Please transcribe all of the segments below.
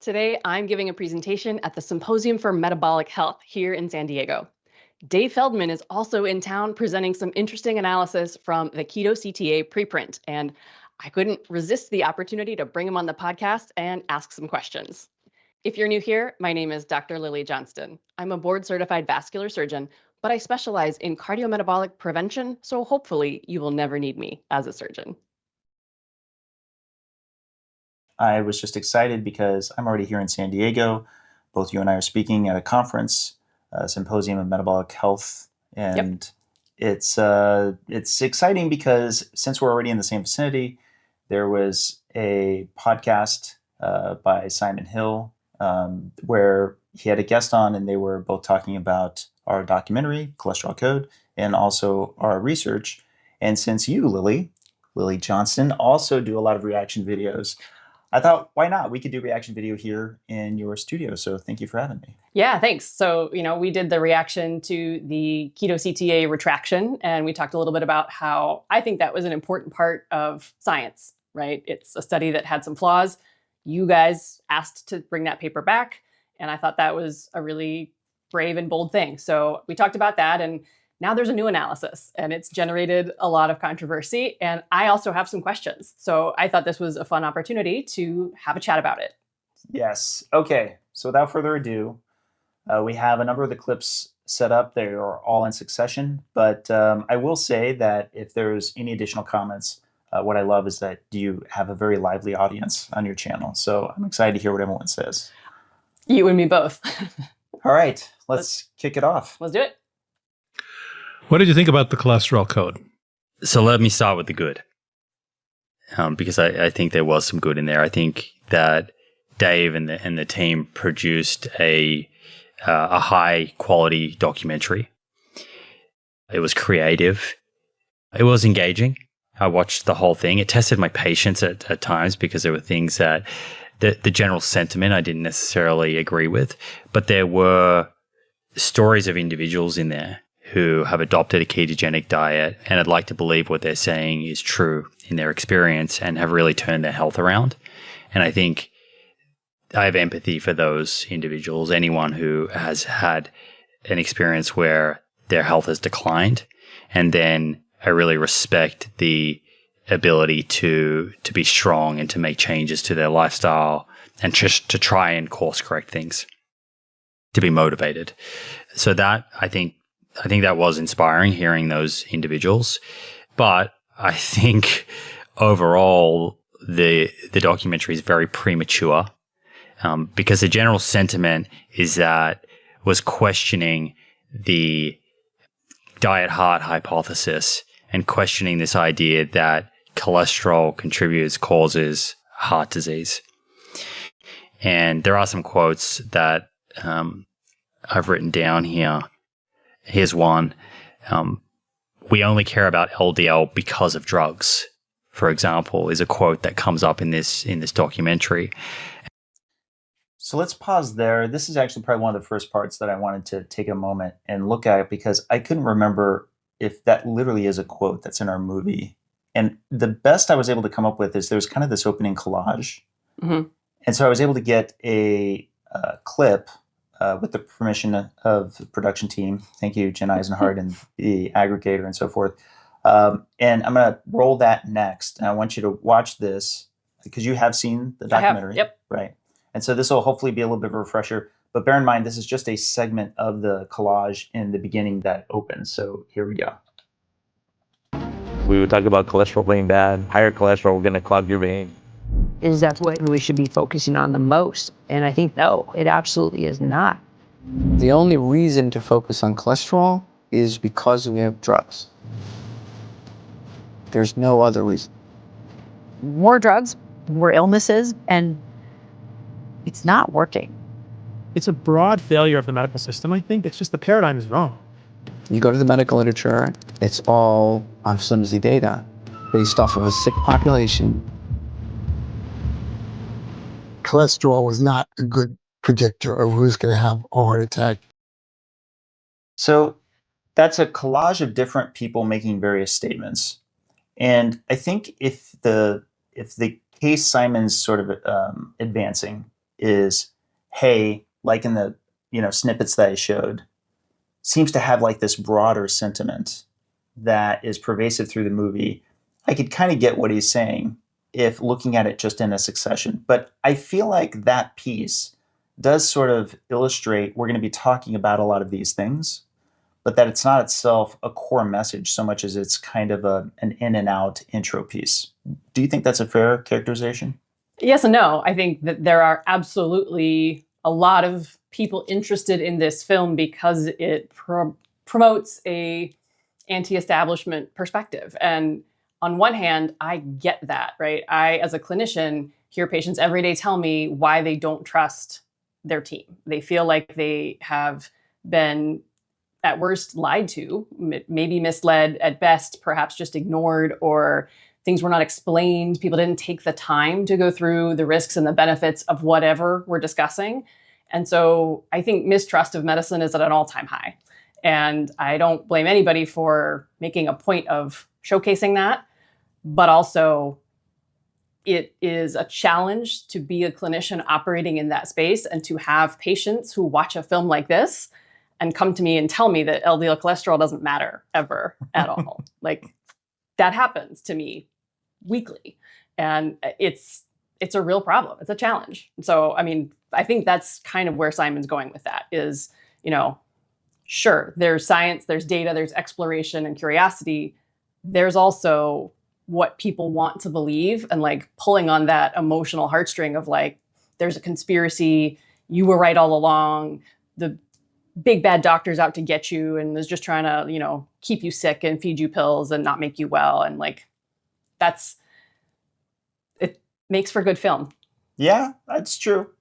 Today, I'm giving a presentation at the Symposium for Metabolic Health here in San Diego. Dave Feldman is also in town presenting some interesting analysis from the KETO-CTA preprint, and I couldn't resist the opportunity to bring him on the podcast and ask some questions. If you're new here, my name is Dr. Lily Johnston. I'm a board-certified vascular surgeon, but I specialize in cardiometabolic prevention, so hopefully you will never need me as a surgeon. I was just excited because I'm already here in San Diego. Both you and I are speaking at a conference, Symposium of Metabolic Health, and it's exciting because since we're already in the same vicinity, there was a podcast by Simon Hill where he had a guest on, and they were both talking about our documentary, Cholesterol Code, and also our research. And since you, Lily Johnston, also do a lot of reaction videos, I thought, why not? We could do reaction video here in your studio. So thank you for having me. Yeah, thanks. So, we did the reaction to the KETO-CTA retraction, and we talked a little bit about how I think that was an important part of science, right? It's a study that had some flaws. You guys asked to bring that paper back, and I thought that was a really brave and bold thing. So we talked about that, and now there's a new analysis, and it's generated a lot of controversy. And I also have some questions. So I thought this was a fun opportunity to have a chat about it. Yes. Okay. So without further ado, we have a number of the clips set up. They are all in succession. But I will say that if there's any additional comments, what I love is that you have a very lively audience on your channel. So I'm excited to hear what everyone says. You and me both. All right. Let's kick it off. Let's do it. What did you think about the cholesterol code? So let me start with the good, because I think there was some good in there. I think that Dave and the team produced a high quality documentary. It was creative. It was engaging. I watched the whole thing. It tested my patience at times because there were things that the general sentiment I didn't necessarily agree with, but there were stories of individuals in there who have adopted a ketogenic diet, and I'd like to believe what they're saying is true in their experience and have really turned their health around. And I think I have empathy for those individuals, anyone who has had an experience where their health has declined. And then I really respect the ability to be strong and to make changes to their lifestyle and just to try and course correct things, to be motivated. So that I think that was inspiring, hearing those individuals. But I think overall the documentary is very premature, because the general sentiment is that was questioning the diet heart hypothesis and questioning this idea that cholesterol causes heart disease. And there are some quotes that I've written down here. Here's one. We only care about LDL because of drugs, for example, is a quote that comes up in this documentary. So let's pause there. This is actually probably one of the first parts that I wanted to take a moment and look at, because I couldn't remember if that literally is a quote that's in our movie. And the best I was able to come up with is there's kind of this opening collage. Mm-hmm. And so I was able to get a clip with the permission of the production team. Thank you, Jen Eisenhardt and the aggregator and so forth. And I'm going to roll that next. And I want you to watch this because you have seen the documentary. I have, yep. Right. And so this will hopefully be a little bit of a refresher. But bear in mind, this is just a segment of the collage in the beginning that opens. So here we go. We would talk about cholesterol being bad. Higher cholesterol going to clog your vein. Is that what we should be focusing on the most? And I think, no, it absolutely is not. The only reason to focus on cholesterol is because we have drugs. There's no other reason. More drugs, more illnesses, and it's not working. It's a broad failure of the medical system, I think. It's just the paradigm is wrong. You go to the medical literature, it's all on flimsy data based off of a sick population. Cholesterol was not a good predictor of who's going to have a heart attack. So that's a collage of different people making various statements. And I think if the case Simon's sort of advancing is, hey, like in the snippets that I showed, seems to have like this broader sentiment that is pervasive through the movie. I could kind of get what he's saying if looking at it just in a succession. But I feel like that piece does sort of illustrate we're going to be talking about a lot of these things, but that it's not itself a core message so much as it's kind of an in and out intro piece. Do you think that's a fair characterization? Yes and no. I think that there are absolutely a lot of people interested in this film because it promotes a anti-establishment perspective. And on one hand, I get that, right? I, as a clinician, hear patients every day tell me why they don't trust their team. They feel like they have been, at worst, lied to, maybe misled, at best, perhaps just ignored, or things were not explained. People didn't take the time to go through the risks and the benefits of whatever we're discussing. And so I think mistrust of medicine is at an all-time high. And I don't blame anybody for making a point of showcasing that. But also, it is a challenge to be a clinician operating in that space and to have patients who watch a film like this and come to me and tell me that LDL cholesterol doesn't matter ever at all. Like, that happens to me weekly. And it's a real problem. It's a challenge. So, I mean, I think that's kind of where Simon's going with that is, sure, there's science, there's data, there's exploration and curiosity. There's also what people want to believe and like pulling on that emotional heartstring of like, there's a conspiracy, you were right all along, the big bad doctor's out to get you and is just trying to, keep you sick and feed you pills and not make you well. And like, it makes for good film. Yeah, that's true.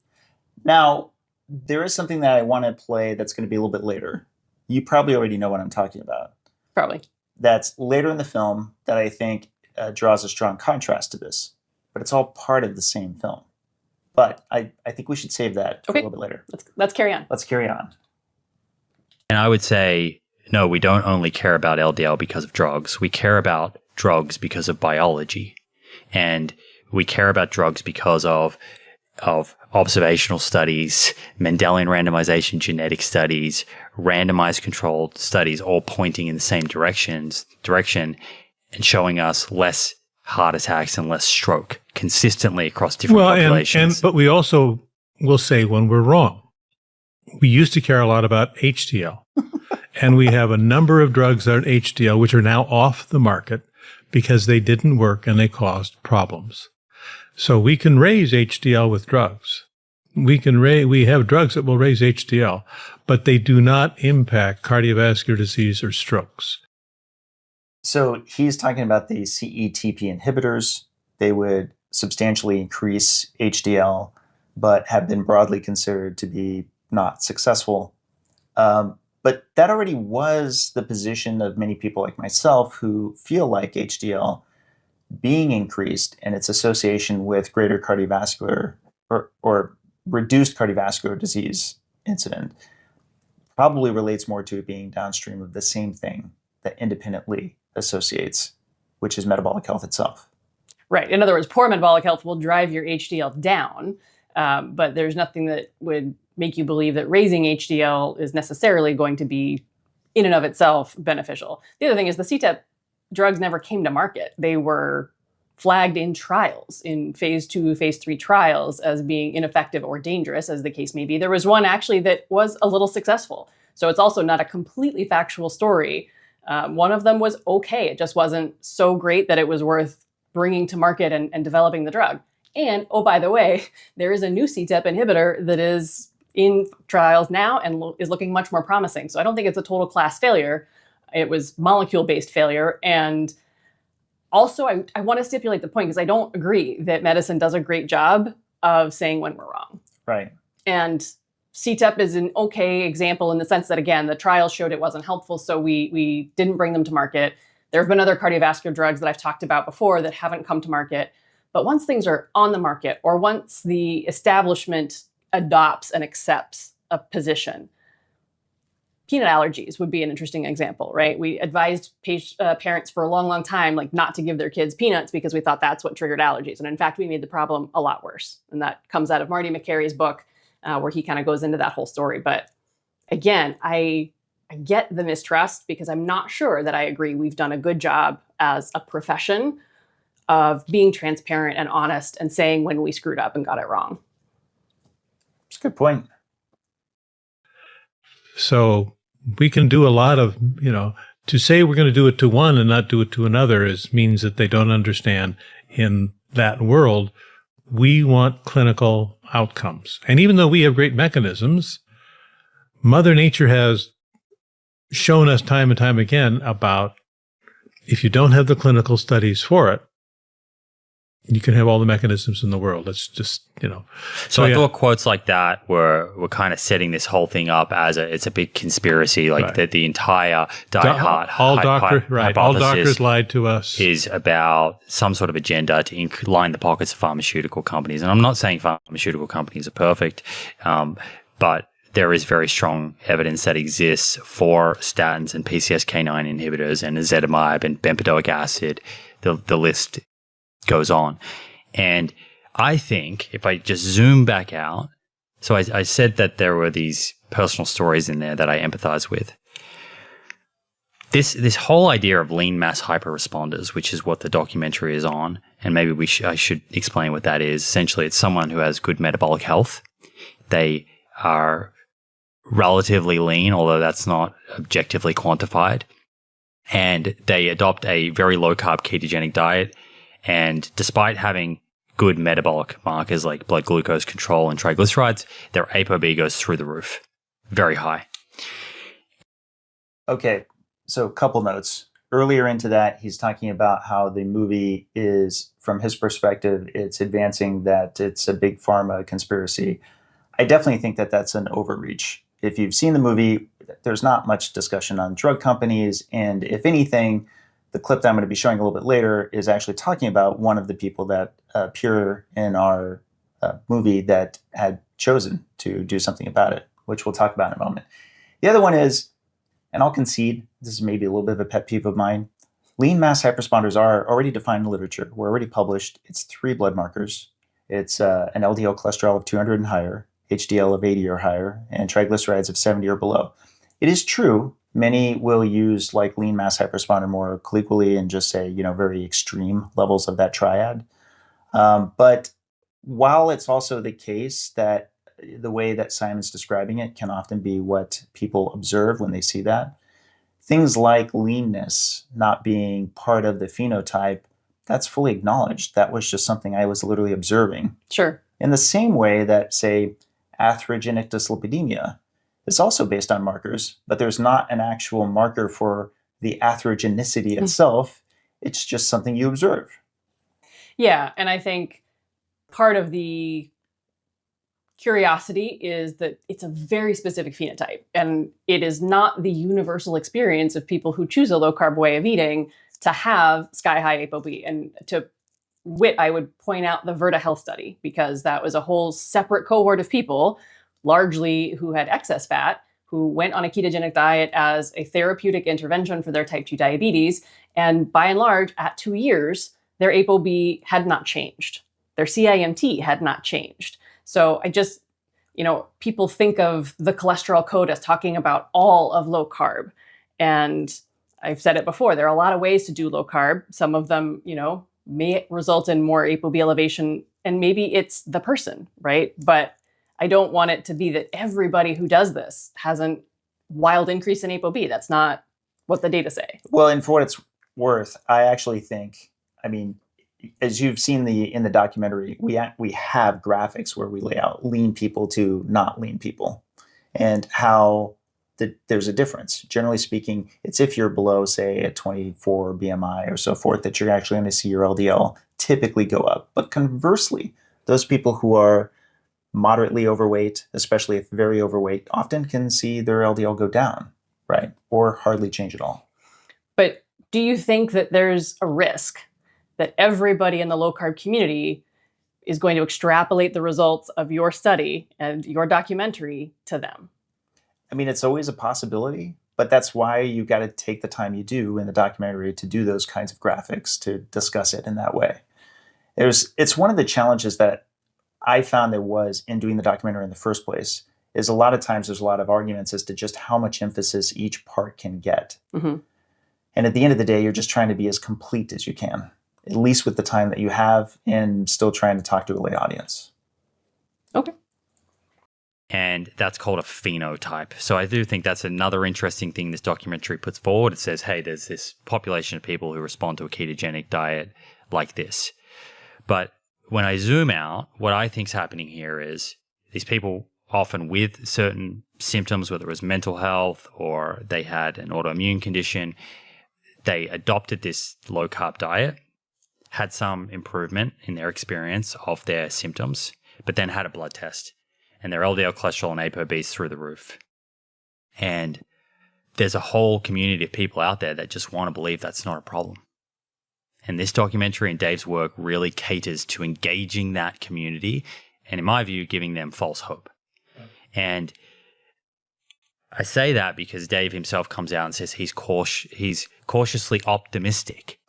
Now, there is something that I want to play that's going to be a little bit later. You probably already know what I'm talking about. Probably. That's later in the film that I think draws a strong contrast to this. But it's all part of the same film. But I think we should save that for a little bit later. Let's carry on. Let's carry on. And I would say, no, we don't only care about LDL because of drugs. We care about drugs because of biology. And we care about drugs because of observational studies, Mendelian randomization genetic studies, randomized controlled studies, all pointing in the same direction and showing us less heart attacks and less stroke consistently across different populations. But we also will say when we're wrong. We used to care a lot about HDL, and we have a number of drugs on HDL which are now off the market because they didn't work and they caused problems. So we can raise HDL with drugs. We have drugs that will raise HDL, but they do not impact cardiovascular disease or strokes. So he's talking about the CETP inhibitors. They would substantially increase HDL, but have been broadly considered to be not successful. But that already was the position of many people like myself who feel like HDL being increased and its association with greater cardiovascular or reduced cardiovascular disease incident probably relates more to it being downstream of the same thing that independently associates, which is metabolic health itself. Right. In other words, poor metabolic health will drive your HDL down, but there's nothing that would make you believe that raising HDL is necessarily going to be, in and of itself, beneficial. The other thing is the CETP drugs never came to market. They were flagged in trials, in phase 2, phase 3 trials as being ineffective or dangerous, as the case may be. There was one actually that was a little successful. So it's also not a completely factual story. One of them was okay. It just wasn't so great that it was worth bringing to market and developing the drug. And, oh, by the way, there is a new CETP inhibitor that is in trials now and is looking much more promising. So I don't think it's a total class failure. It was molecule-based failure. And also, I want to stipulate the point because I don't agree that medicine does a great job of saying when we're wrong. Right. And CETP is an okay example in the sense that, again, the trials showed it wasn't helpful, so we didn't bring them to market. There have been other cardiovascular drugs that I've talked about before that haven't come to market. But once things are on the market, or once the establishment adopts and accepts a position, peanut allergies would be an interesting example, right? We advised parents for a long, long time, like not to give their kids peanuts because we thought that's what triggered allergies. And in fact, we made the problem a lot worse. And that comes out of Marty McCary's book, where he kind of goes into that whole story. But again, I get the mistrust because I'm not sure that I agree we've done a good job as a profession of being transparent and honest and saying when we screwed up and got it wrong. That's a good point. So we can do a lot of, to say we're going to do it to one and not do it to another means that they don't understand in that world. We want clinical outcomes. And even though we have great mechanisms, Mother Nature has shown us time and time again about if you don't have the clinical studies for it, you can have all the mechanisms in the world. It's just, So I thought quotes like that were kind of setting this whole thing up as it's a big conspiracy, like that the entire all doctors lied to us is about some sort of agenda to line the pockets of pharmaceutical companies. And I'm not saying pharmaceutical companies are perfect, but there is very strong evidence that exists for statins and PCSK9 inhibitors and ezetimibe and bempedoic acid. The list goes on. And I think if I just zoom back out, so I said that there were these personal stories in there that I empathize with. This whole idea of lean mass hyperresponders, which is what the documentary is on, and maybe I should explain what that is. Essentially, it's someone who has good metabolic health. They are relatively lean, although that's not objectively quantified. And they adopt a very low-carb ketogenic diet. And despite having good metabolic markers like blood glucose control and triglycerides, their ApoB goes through the roof. Very high. Okay, so a couple notes. Earlier into that, he's talking about how the movie is, from his perspective, it's advancing that it's a big pharma conspiracy. I definitely think that that's an overreach. If you've seen the movie, there's not much discussion on drug companies. And if anything, the clip that I'm going to be showing a little bit later is actually talking about one of the people that appear in our movie that had chosen to do something about it, which we'll talk about in a moment. The other one is, and I'll concede, this is maybe a little bit of a pet peeve of mine, lean mass hyperresponders are already defined in literature. We're already published. It's 3 blood markers. It's an LDL cholesterol of 200 and higher, HDL of 80 or higher, and triglycerides of 70 or below. It is true, many will use like lean mass hyperresponder more colloquially and just say, very extreme levels of that triad. But while it's also the case that the way that Simon's describing it can often be what people observe when they see that, things like leanness not being part of the phenotype, that's fully acknowledged. That was just something I was literally observing. Sure. In the same way that, say, atherogenic dyslipidemia is also based on markers, but there's not an actual marker for the atherogenicity itself. It's just something you observe. Yeah, and I think part of the curiosity is that it's a very specific phenotype, and it is not the universal experience of people who choose a low-carb way of eating to have sky-high ApoB. And to wit, I would point out the Virta Health study, because that was a whole separate cohort of people, largely who had excess fat, who went on a ketogenic diet as a therapeutic intervention for their type 2 diabetes. And by and large, at 2 years, their ApoB had not changed. Their CIMT had not changed. So I just, people think of the cholesterol code as talking about all of low carb. And I've said it before, there are a lot of ways to do low carb. Some of them, may result in more ApoB elevation, and maybe it's the person, right? But I don't want it to be that everybody who does this has a wild increase in ApoB. That's not what the data say. Well, and for what it's worth, I actually think, as you've seen in the documentary, we have graphics where we lay out lean people to not lean people, and how there's a difference. Generally speaking, it's if you're below, say, a 24 BMI or so forth, that you're actually going to see your LDL typically go up. But conversely, those people who are moderately overweight, especially if very overweight, often can see their LDL go down, right? Or hardly change at all. But do you think that there's a risk that everybody in the low carb community is going to extrapolate the results of your study and your documentary to them? I mean, it's always a possibility, but that's why you got to take the time you do in the documentary to do those kinds of graphics, to discuss it in that way. It's one of the challenges that I found there was in doing the documentary in the first place, is a lot of times there's a lot of arguments as to just how much emphasis each part can get. Mm-hmm. And at the end of the day, you're just trying to be as complete as you can, at least with the time that you have, and still trying to talk to a lay audience. Okay. And that's called a phenotype. So I do think that's another interesting thing this documentary puts forward. It says, hey, there's this population of people who respond to a ketogenic diet like this. But when I zoom out, what I think's happening here is these people often with certain symptoms, whether it was mental health or they had an autoimmune condition, they adopted this low-carb diet, had some improvement in their experience of their symptoms, but then had a blood test. And their LDL cholesterol and ApoB is through the roof. And there's a whole community of people out there that just want to believe that's not a problem. And this documentary and Dave's work really caters to engaging that community and, in my view, giving them false hope. And I say that because Dave himself comes out and says he's cautiously optimistic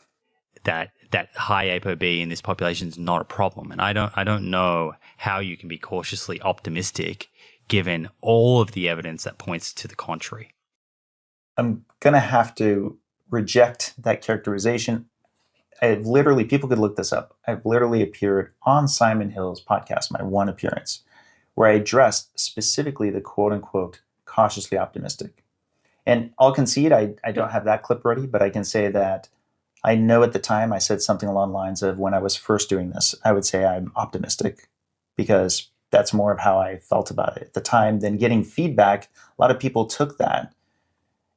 that high ApoB in this population is not a problem. And I don't know how you can be cautiously optimistic given all of the evidence that points to the contrary. I'm going to have to reject that characterization. People could look this up. I've literally appeared on Simon Hill's podcast, my one appearance, where I addressed specifically the quote unquote cautiously optimistic. And I'll concede I don't have that clip ready, but I can say that I know at the time I said something along the lines of, when I was first doing this, I would say I'm optimistic because that's more of how I felt about it at the time. Then getting feedback, a lot of people took that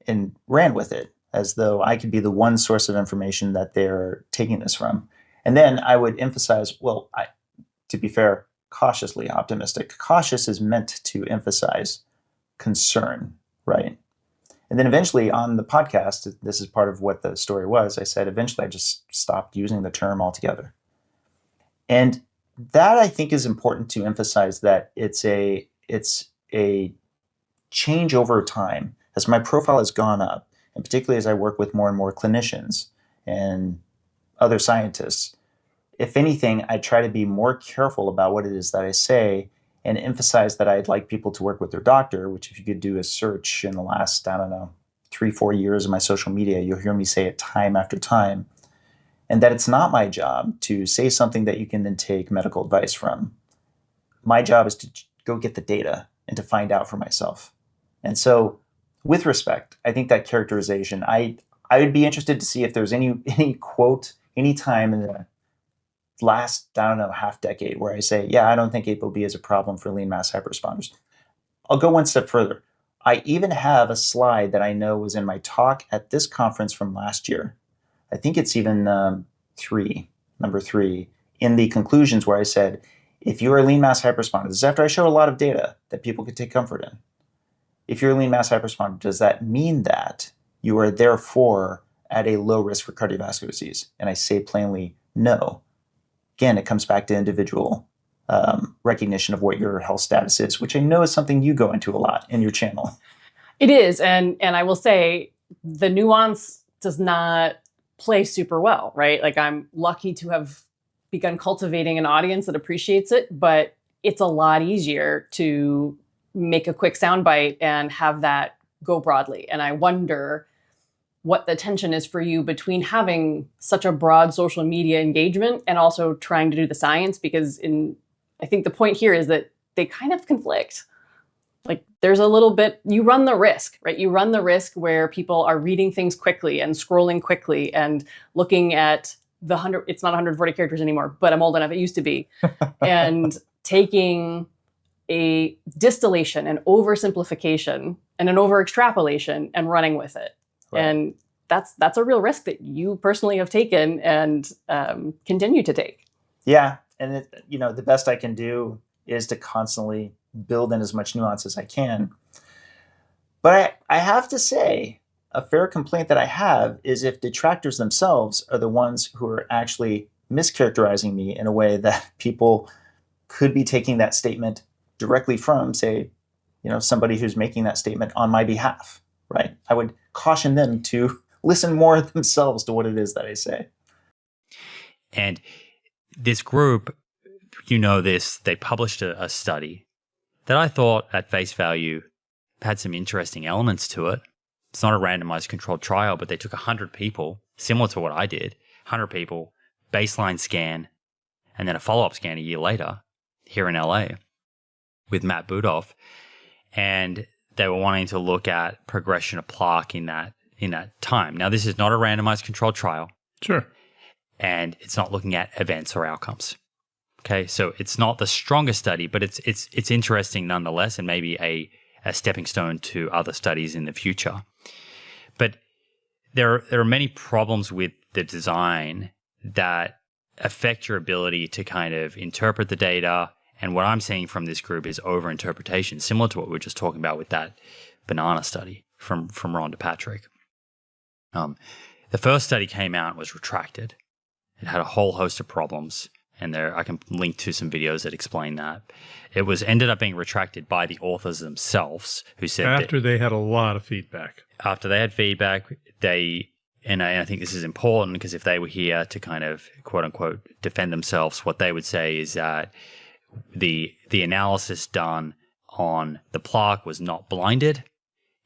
and ran with it as though I could be the one source of information that they're taking this from. And then I would emphasize, to be fair, cautiously optimistic. Cautious is meant to emphasize concern, right? And then eventually on the podcast, this is part of what the story was, I said eventually I just stopped using the term altogether. And that, I think, is important to emphasize, that it's a change over time. As my profile has gone up, and particularly as I work with more and more clinicians and other scientists, if anything, I try to be more careful about what it is that I say and emphasize that I'd like people to work with their doctor, which if you could do a search in the last, 3-4 years of my social media, you'll hear me say it time after time. And that it's not my job to say something that you can then take medical advice from. My job is to go get the data and to find out for myself. And so, with respect, I think that characterization, I would be interested to see if there's any quote, any time in the last, half decade where I say, yeah, I don't think ApoB is a problem for lean mass hyperresponders. I'll go one step further. I even have a slide that I know was in my talk at this conference from last year. I think it's even number 3, in the conclusions, where I said, if you're a lean mass hyperresponder, this is after I showed a lot of data that people could take comfort in. If you're a lean mass hyperresponder, does that mean that you are therefore at a low risk for cardiovascular disease? And I say plainly, no. Again, it comes back to individual recognition of what your health status is, which I know is something you go into a lot in your channel. It is, and I will say the nuance does not play super well, right? Like, I'm lucky to have begun cultivating an audience that appreciates it, but it's a lot easier to make a quick soundbite and have that go broadly. And I wonder what the tension is for you between having such a broad social media engagement and also trying to do the science, because I think the point here is that they kind of conflict. Like, there's a little bit, you run the risk, right? You run the risk where people are reading things quickly and scrolling quickly and looking at it's not 140 characters anymore, but I'm old enough, it used to be, and taking a distillation, an oversimplification, and an over-extrapolation and running with it. Right. And that's a real risk that you personally have taken and continue to take. Yeah, and the best I can do is to constantly build in as much nuance as I can. But I have to say, a fair complaint that I have is if detractors themselves are the ones who are actually mischaracterizing me in a way that people could be taking that statement directly from, say, somebody who's making that statement on my behalf, right? I would caution them to listen more themselves to what it is that I say. And this group, they published a study that I thought at face value had some interesting elements to it. It's not a randomized controlled trial, but they took 100 people, similar to what I did, 100 people, baseline scan, and then a follow-up scan a year later here in LA with Matt Budoff. And they were wanting to look at progression of plaque in that time. Now, this is not a randomized controlled trial. Sure. And it's not looking at events or outcomes. Okay, so it's not the strongest study, but it's interesting nonetheless, and maybe a stepping stone to other studies in the future. But there are many problems with the design that affect your ability to kind of interpret the data. And what I'm seeing from this group is overinterpretation, similar to what we were just talking about with that banana study from Ron Patrick. The first study came out and was retracted. It had a whole host of problems. And I can link to some videos that explain that. It ended up being retracted by the authors themselves, who said after they had a lot of feedback. After they had feedback, and I think this is important because if they were here to kind of quote unquote defend themselves, what they would say is that the analysis done on the plaque was not blinded,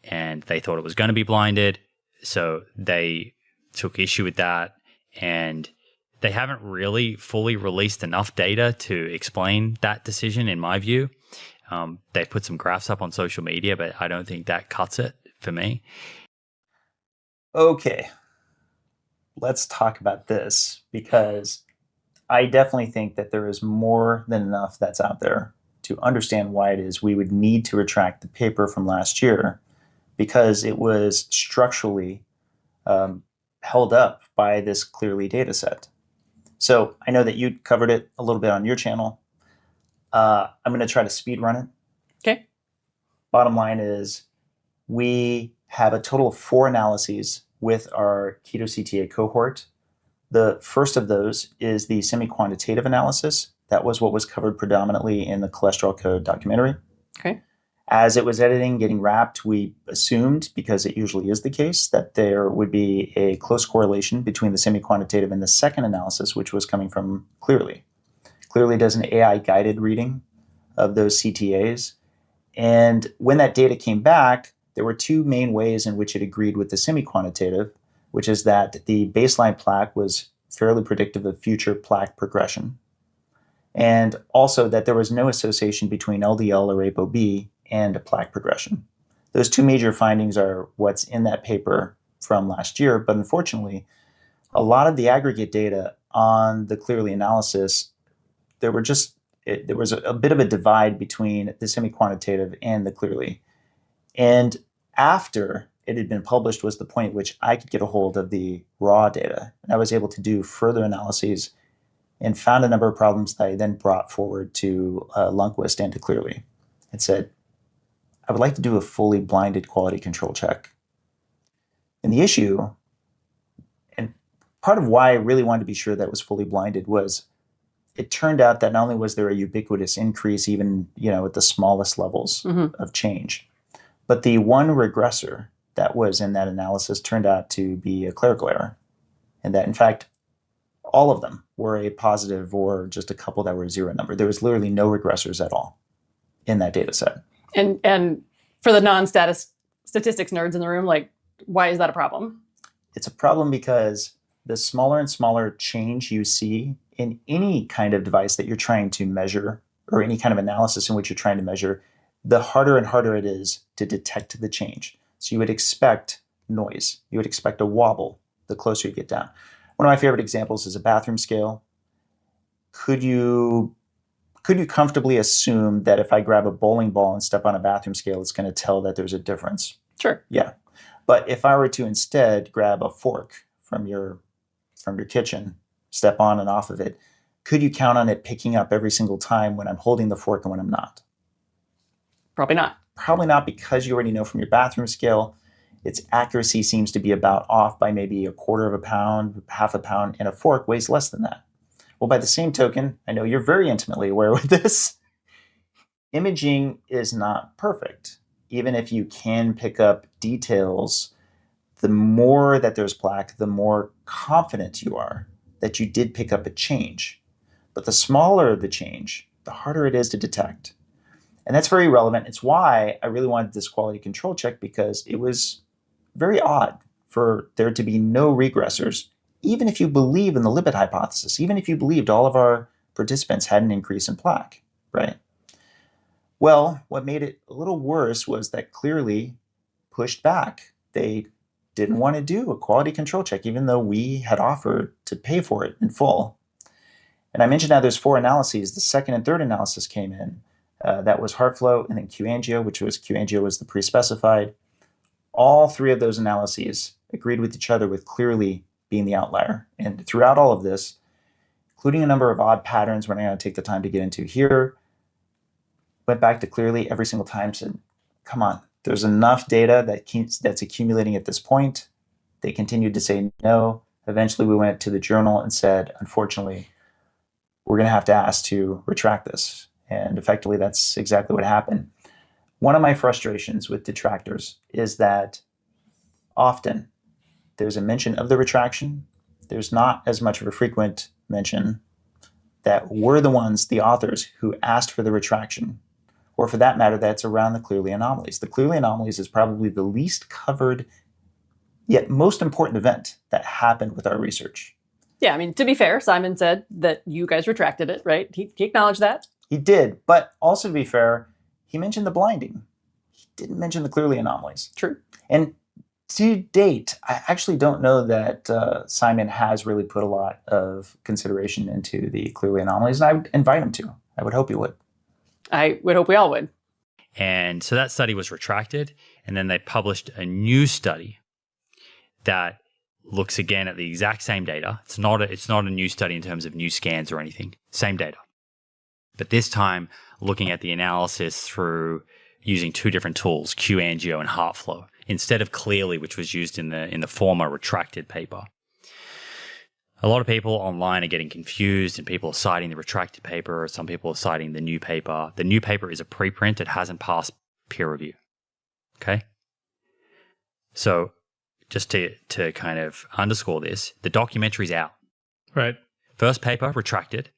and they thought it was going to be blinded, so they took issue with that, and they haven't really fully released enough data to explain that decision, in my view. They put some graphs up on social media, but I don't think that cuts it for me. Okay, let's talk about this, because I definitely think that there is more than enough that's out there to understand why it is we would need to retract the paper from last year, because it was structurally held up by this Cleerly data set. So I know that you covered it a little bit on your channel. I'm going to try to speed run it. Okay. Bottom line is we have a total of 4 analyses with our KETO-CTA cohort. The first of those is the semi-quantitative analysis. That was what was covered predominantly in the Cholesterol Code documentary. Okay. As it was getting wrapped, we assumed, because it usually is the case, that there would be a close correlation between the semi-quantitative and the second analysis, which was coming from Cleerly. Cleerly does an AI-guided reading of those CTAs. And when that data came back, there were 2 main ways in which it agreed with the semi-quantitative, which is that the baseline plaque was fairly predictive of future plaque progression, and also that there was no association between LDL or ApoB and plaque progression. Those 2 major findings are what's in that paper from last year, but unfortunately, a lot of the aggregate data on the Cleerly analysis, there was a bit of a divide between the semi-quantitative and the Cleerly. And after it had been published was the point at which I could get a hold of the raw data, and I was able to do further analyses and found a number of problems that I then brought forward to Lundquist and to Cleerly and said, I would like to do a fully blinded quality control check. And the issue, and part of why I really wanted to be sure that it was fully blinded, was it turned out that not only was there a ubiquitous increase even at the smallest levels of change, but the one regressor that was in that analysis turned out to be a clerical error, and that in fact all of them were a positive or just a couple that were a 0 number. There was literally no regressors at all in that data set. And for the non-statistics nerds in the room, like, why is that a problem? It's a problem because the smaller and smaller change you see in any kind of device that you're trying to measure, or any kind of analysis in which you're trying to measure, the harder and harder it is to detect the change. So you would expect noise. You would expect a wobble the closer you get down. One of my favorite examples is a bathroom scale. Could you comfortably assume that if I grab a bowling ball and step on a bathroom scale, it's going to tell that there's a difference? Sure. Yeah. But if I were to instead grab a fork from your kitchen, step on and off of it, could you count on it picking up every single time when I'm holding the fork and when I'm not? Probably not. Probably not, because you already know from your bathroom scale, its accuracy seems to be about off by maybe 1/4 of a pound, 1/2 pound, and a fork weighs less than that. Well, by the same token, I know you're very intimately aware with this. imaging is not perfect. Even if you can pick up details, the more that there's plaque, the more confident you are that you did pick up a change. But the smaller the change, the harder it is to detect. And that's very relevant. It's why I really wanted this quality control check, because it was very odd for there to be no regressors, even if you believe in the lipid hypothesis, even if you believed all of our participants had an increase in plaque, right? Well, what made it a little worse was that Cleerly pushed back. They didn't want to do a quality control check, even though we had offered to pay for it in full. And I mentioned how there's 4 analyses. The second and third analysis came in. That was HeartFlow and then Q-angio, which was Q-angio was the pre-specified. All 3 of those analyses agreed with each other, with Cleerly being the outlier. And throughout all of this, including a number of odd patterns we're not going to take the time to get into here, went back to Cleerly every single time, said, come on, there's enough data that's accumulating at this point. They continued to say no. Eventually we went to the journal and said, unfortunately, we're going to have to ask to retract this. And effectively, that's exactly what happened. One of my frustrations with detractors is that often there's a mention of the retraction. There's not as much of a frequent mention that we're the ones, the authors, who asked for the retraction. Or for that matter, that's around the Cleerly anomalies. The Cleerly anomalies is probably the least covered, yet most important event that happened with our research. Yeah, I mean, to be fair, Simon said that you guys retracted it, right? He acknowledged that. He did, but also to be fair, he mentioned the blinding. He didn't mention the Cleerly anomalies. True. And to date, I actually don't know that Simon has really put a lot of consideration into the Cleerly anomalies, and I would invite him to. I would hope he would. I would hope we all would. And so that study was retracted, and then they published a new study that looks again at the exact same data. It's not a new study in terms of new scans or anything. Same data. But this time looking at the analysis through using 2 different tools, Q-angio and HeartFlow, instead of Cleerly, which was used in the former retracted paper. A lot of people online are getting confused, and people are citing the retracted paper, or some people are citing the new paper. The new paper is a preprint. It hasn't passed peer review. Okay? So just to kind of underscore this, the documentary's out. Right. First paper, retracted.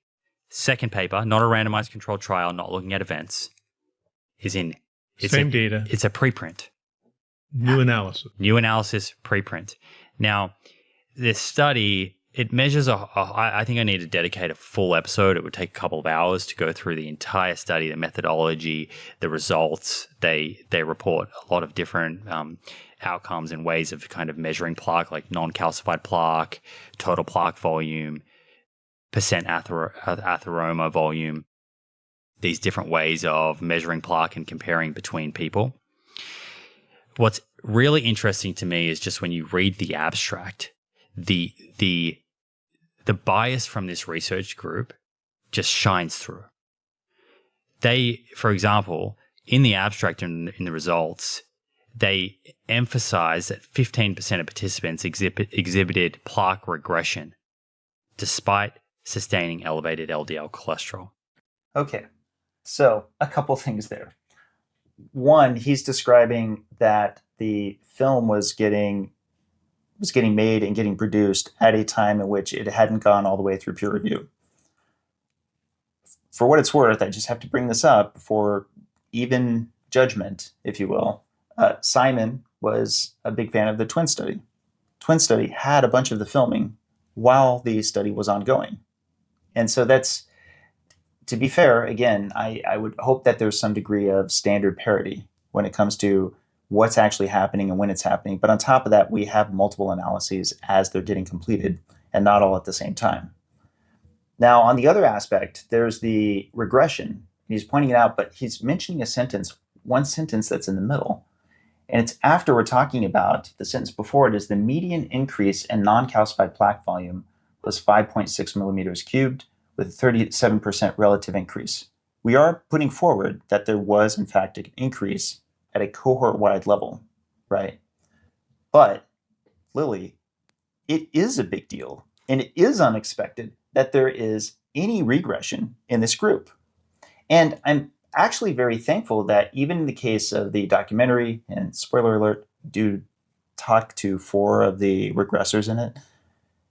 Second paper, not a randomized controlled trial, not looking at events, is in... Same data. It's a preprint. New analysis. New analysis, preprint. Now, this study... It measures I think I need to dedicate a full episode. It would take a couple of hours to go through the entire study, the methodology, the results. They report a lot of different outcomes and ways of kind of measuring plaque, like non-calcified plaque, total plaque volume, percent atheroma volume, these different ways of measuring plaque and comparing between people. What's really interesting to me is just when you read the abstract, the bias from this research group just shines through. They, for example, in the abstract and in the results, they emphasize that 15% of participants exhibited plaque regression despite sustaining elevated LDL cholesterol. Okay, so a couple things there. One, he's describing that the film was getting made and getting produced at a time in which it hadn't gone all the way through peer review. For what it's worth, I just have to bring this up for even judgment, if you will. Simon was a big fan of the twin study. Twin study had a bunch of the filming while the study was ongoing. And so that's, to be fair, again, I would hope that there's some degree of standard parity when it comes to what's actually happening and when it's happening. But on top of that, we have multiple analyses as they're getting completed and not all at the same time. Now, on the other aspect, there's the regression. He's pointing it out, but he's mentioning one sentence that's in the middle. And it's after we're talking about the sentence before it is the median increase in non-calcified plaque volume was 5.6 millimeters cubed with a 37% relative increase. We are putting forward that there was, in fact, an increase at a cohort-wide level, right? But, Lily, it is a big deal, and it is unexpected that there is any regression in this group. And actually very thankful that even in the case of the documentary, and spoiler alert, do talk to 4 of the regressors in it,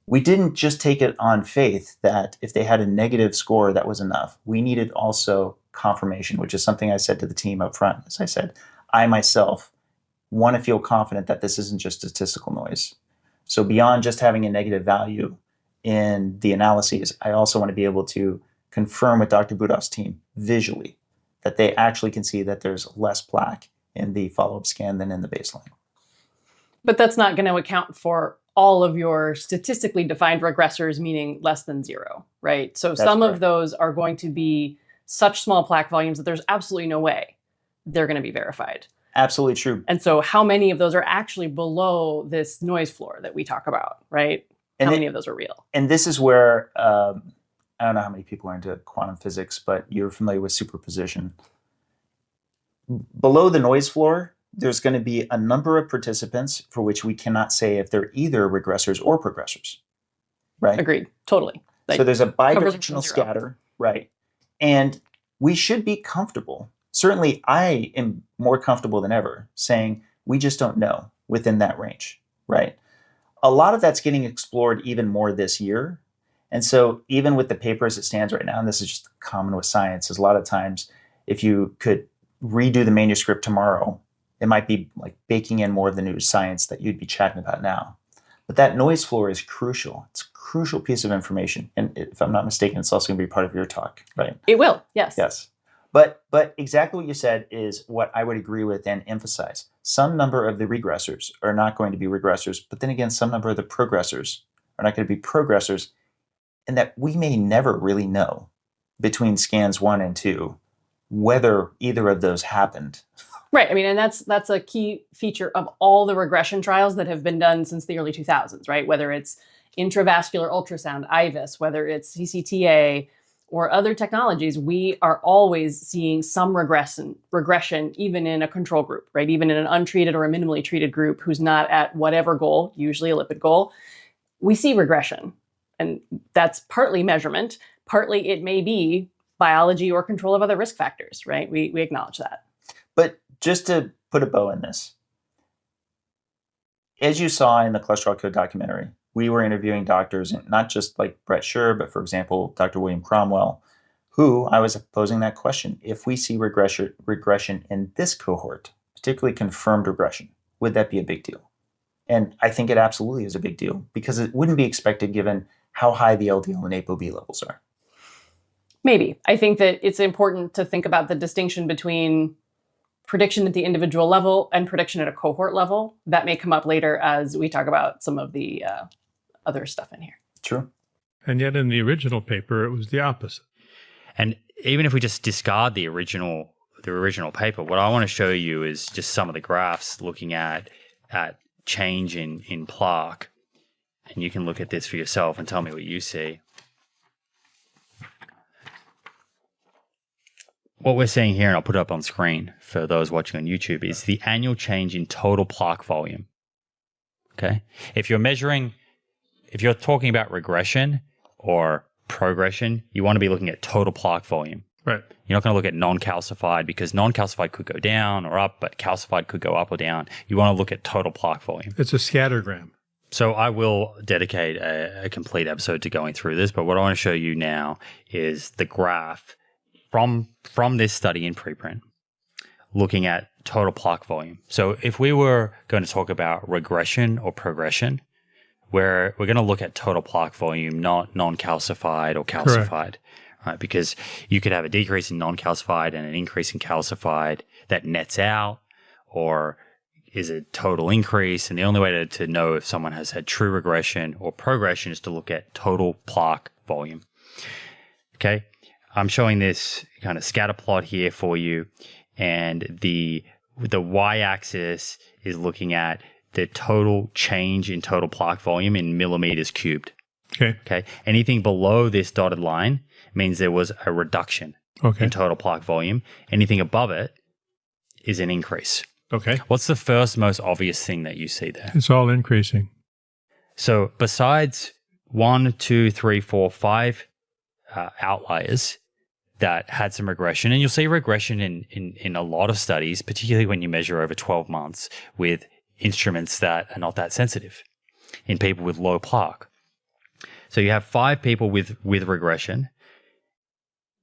we didn't just take it on faith that if they had a negative score, that was enough. We needed also confirmation, which is something I said to the team up front. As I said, I myself want to feel confident that this isn't just statistical noise. So beyond just having a negative value in the analyses, I also want to be able to confirm with Dr. Budoff's team visually that they actually can see that there's less plaque in the follow-up scan than in the baseline. But that's not going to account for all of your statistically defined regressors, meaning less than 0, right? So some of those are going to be such small plaque volumes that there's absolutely no way they're going to be verified. Absolutely true. And so how many of those are actually below this noise floor that we talk about, right? How many of those are real? And this is where, I don't know how many people are into quantum physics, but you're familiar with superposition. Below the noise floor, there's going to be a number of participants for which we cannot say if they're either regressors or progressors, right? Agreed. Totally. So there's a bidirectional scatter, right? And we should be comfortable. Certainly, I am more comfortable than ever saying we just don't know within that range, right? A lot of that's getting explored even more this year. And so even with the paper as it stands right now, and this is just common with science, is a lot of times if you could redo the manuscript tomorrow, it might be like baking in more of the new science that you'd be chatting about now. But that noise floor is crucial. It's a crucial piece of information. And if I'm not mistaken, it's also going to be part of your talk, right? It will, yes. Yes. But exactly what you said is what I would agree with and emphasize. Some number of the regressors are not going to be regressors, but then again, some number of the progressors are not going to be progressors, and that we may never really know between scans 1 and 2 whether either of those happened. Right. I mean, and that's a key feature of all the regression trials that have been done since the early 2000s, right? Whether it's intravascular ultrasound, IVUS, whether it's CCTA, or other technologies, we are always seeing some regression, even in a control group, right? Even in an untreated or a minimally treated group who's not at whatever goal, usually a lipid goal, we see regression. And that's partly measurement, partly it may be biology or control of other risk factors, right? We acknowledge that. But just to put a bow in this, as you saw in the cholesterol code documentary, we were interviewing doctors, and not just like Brett Scher, but for example, Dr. William Cromwell, who I was posing that question. If we see regression in this cohort, particularly confirmed regression, would that be a big deal? And I think it absolutely is a big deal because it wouldn't be expected given how high the LDL and ApoB levels are. Maybe. I think that it's important to think about the distinction between prediction at the individual level and prediction at a cohort level. That may come up later as we talk about some of the other stuff in here. True. And yet in the original paper, it was the opposite. And even if we just discard the original paper, what I want to show you is just some of the graphs looking at change in plaque. And you can look at this for yourself and tell me what you see. What we're seeing here, and I'll put it up on screen for those watching on YouTube, is the annual change in total plaque volume. Okay? If you're talking about regression or progression, you want to be looking at total plaque volume. Right. You're not going to look at non-calcified because non-calcified could go down or up, but calcified could go up or down. You want to look at total plaque volume. It's a scattergram. So I will dedicate a complete episode to going through this, but what I want to show you now is the graph from this study in preprint, looking at total plaque volume. So if we were going to talk about regression or progression, we're going to look at total plaque volume, not non-calcified or calcified, right? Because you could have a decrease in non-calcified and an increase in calcified that nets out, or is a total increase. And the only way to know if someone has had true regression or progression is to look at total plaque volume. Okay. I'm showing this kind of scatter plot here for you, and the y-axis is looking at the total change in total plaque volume in millimeters cubed. Okay. Anything below this dotted line means there was a reduction in total plaque volume. Anything above it is an increase. Okay. What's the first most obvious thing that you see there? It's all increasing. So besides 1, 2, 3, 4, 5 outliers, that had some regression. And you'll see regression in a lot of studies, particularly when you measure over 12 months with instruments that are not that sensitive in people with low plaque. So you have 5 people with regression,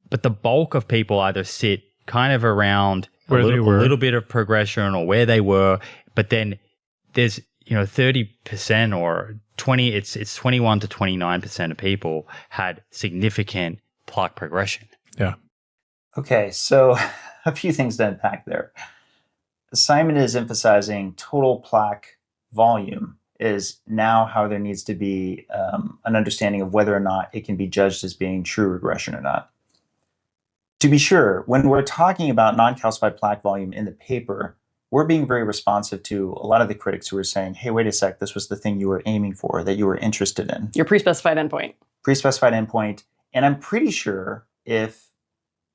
but the bulk of people either sit kind of around a little bit of progression or where they were, but then there's 30% or 20, it's 21 to 29% of people had significant plaque progression. Yeah. Okay, so a few things to unpack there. Simon is emphasizing total plaque volume is now how there needs to be an understanding of whether or not it can be judged as being true regression or not. To be sure, when we're talking about non-calcified plaque volume in the paper, we're being very responsive to a lot of the critics who are saying, hey, wait a sec, this was the thing you were aiming for, that you were interested in. Your pre-specified endpoint. Pre-specified endpoint. And I'm pretty sure if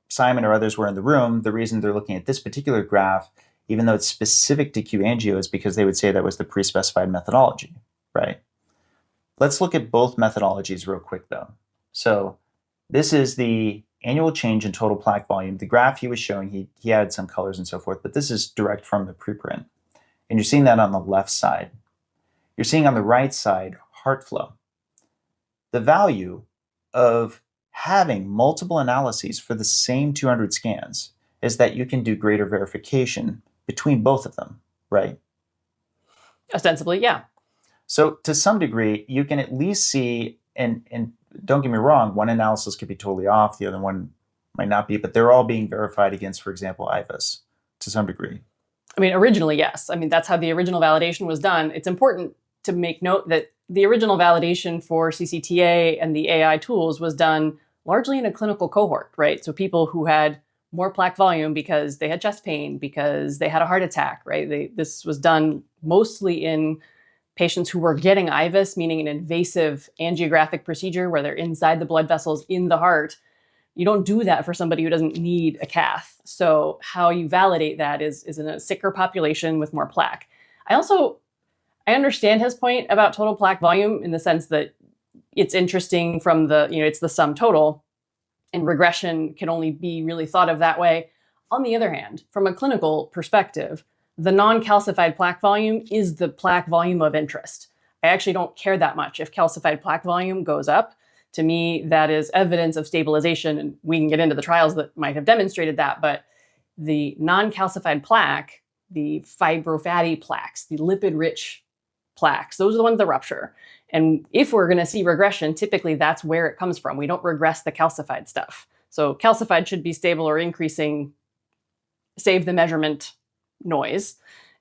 Simon or others were in the room, the reason they're looking at this particular graph, even though it's specific to Q-angio, is because they would say that was the pre-specified methodology, right? Let's look at both methodologies real quick, though. So this is the annual change in total plaque volume. The graph he was showing, he added some colors and so forth, but this is direct from the preprint. And you're seeing that on the left side. You're seeing on the right side, HeartFlow. The value of having multiple analyses for the same 200 scans is that you can do greater verification between both of them, right? Ostensibly, yeah. So to some degree, you can at least see, and don't get me wrong, one analysis could be totally off, the other one might not be, but they're all being verified against, for example, IVUS to some degree. I mean, originally, yes. I mean, that's how the original validation was done. It's important to make note that the original validation for CCTA and the AI tools was done largely in a clinical cohort, right? So people who had more plaque volume because they had chest pain, because they had a heart attack, right? This was done mostly in patients who were getting IVUS, meaning an invasive angiographic procedure where they're inside the blood vessels in the heart. You don't do that for somebody who doesn't need a cath. So how you validate that is in a sicker population with more plaque. I understand his point about total plaque volume in the sense that it's interesting from the, it's the sum total, and regression can only be really thought of that way. On the other hand, from a clinical perspective, the non-calcified plaque volume is the plaque volume of interest. I actually don't care that much if calcified plaque volume goes up. To me, that is evidence of stabilization, and we can get into the trials that might have demonstrated that, but the non-calcified plaque, the fibrofatty plaques, the lipid-rich plaques, those are the ones that rupture. And if we're going to see regression, typically that's where it comes from. We don't regress the calcified stuff. So calcified should be stable or increasing, save the measurement noise.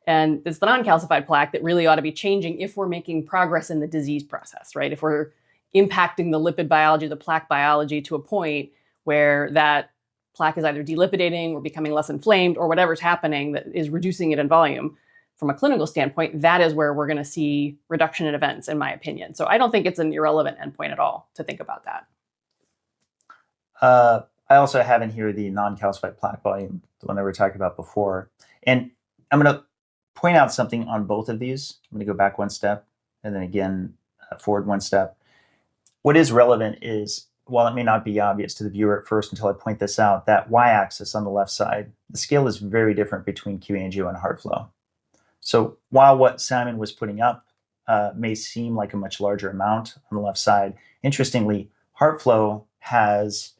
And it's the non-calcified plaque that really ought to be changing if we're making progress in the disease process, right? If we're impacting the lipid biology, the plaque biology to a point where that plaque is either delipidating or becoming less inflamed or whatever's happening that is reducing it in volume. From a clinical standpoint, that is where we're going to see reduction in events, in my opinion. So I don't think it's an irrelevant endpoint at all to think about that. I also have in here the non-calcified plaque volume, the one that we were talking about before. And I'm going to point out something on both of these. I'm going to go back one step and then again forward one step. What is relevant is, while it may not be obvious to the viewer at first until I point this out, that y-axis on the left side, the scale is very different between Q-angio and HeartFlow. So while what Simon was putting up may seem like a much larger amount on the left side, interestingly, HeartFlow has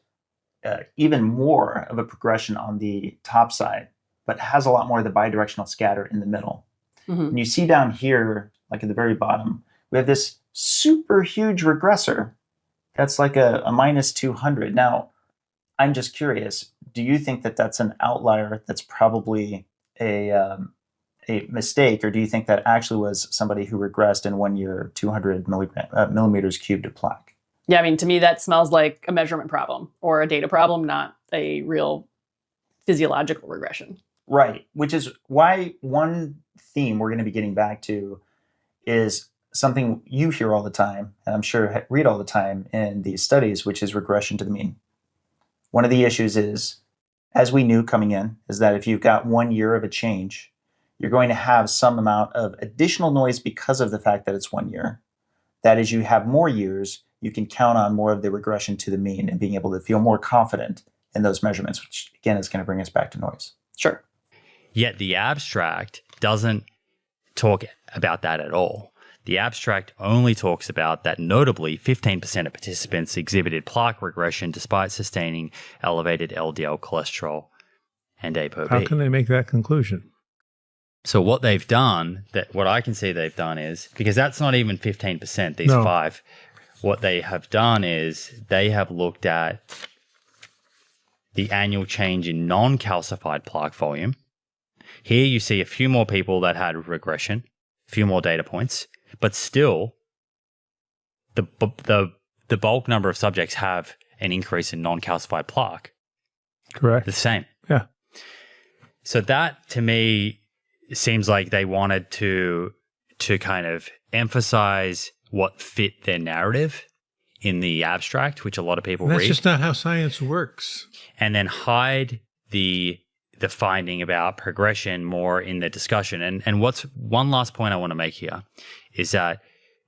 even more of a progression on the top side, but has a lot more of the bidirectional scatter in the middle. Mm-hmm. And you see down here, like at the very bottom, we have this super huge regressor that's like a minus 200. Now, I'm just curious, do you think that that's an outlier that's probably a mistake, or do you think that actually was somebody who regressed in 1 year 200 millimeters cubed of plaque? Yeah, I mean, to me, that smells like a measurement problem or a data problem, not a real physiological regression. Right, which is why one theme we're going to be getting back to is something you hear all the time, and I'm sure read all the time in these studies, which is regression to the mean. One of the issues is, as we knew coming in, is that if you've got 1 year of a change, you're going to have some amount of additional noise because of the fact that it's 1 year. That as you have more years, you can count on more of the regression to the mean and being able to feel more confident in those measurements, which again is going to bring us back to noise. Sure. Yet the abstract doesn't talk about that at all. The abstract only talks about that notably 15% of participants exhibited plaque regression despite sustaining elevated LDL cholesterol and ApoB. How can they make that conclusion? So what they've done, what I can see they've done is, because that's not even 15%, these No. 5, what they have done is they have looked at the annual change in non-calcified plaque volume. Here you see a few more people that had regression, a few more data points, but still the bulk number of subjects have an increase in non-calcified plaque. Correct. The same. Yeah. So that to me seems like they wanted to kind of emphasize what fit their narrative in the abstract, which a lot of people That's read. just not how science works. And then hide the finding about progression more in the discussion. And what's one last point I want to make here is that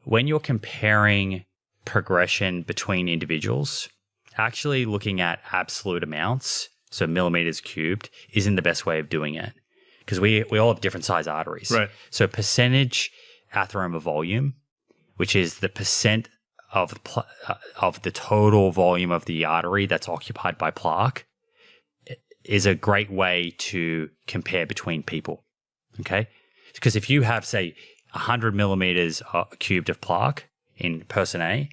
when you're comparing progression between individuals, actually looking at absolute amounts, so millimeters cubed, isn't the best way of doing it, because we all have different size arteries. Right. So percentage atheroma volume, which is the percent of the total volume of the artery that's occupied by plaque, is a great way to compare between people. Okay? Because if you have, say, 100 millimeters cubed of plaque in person A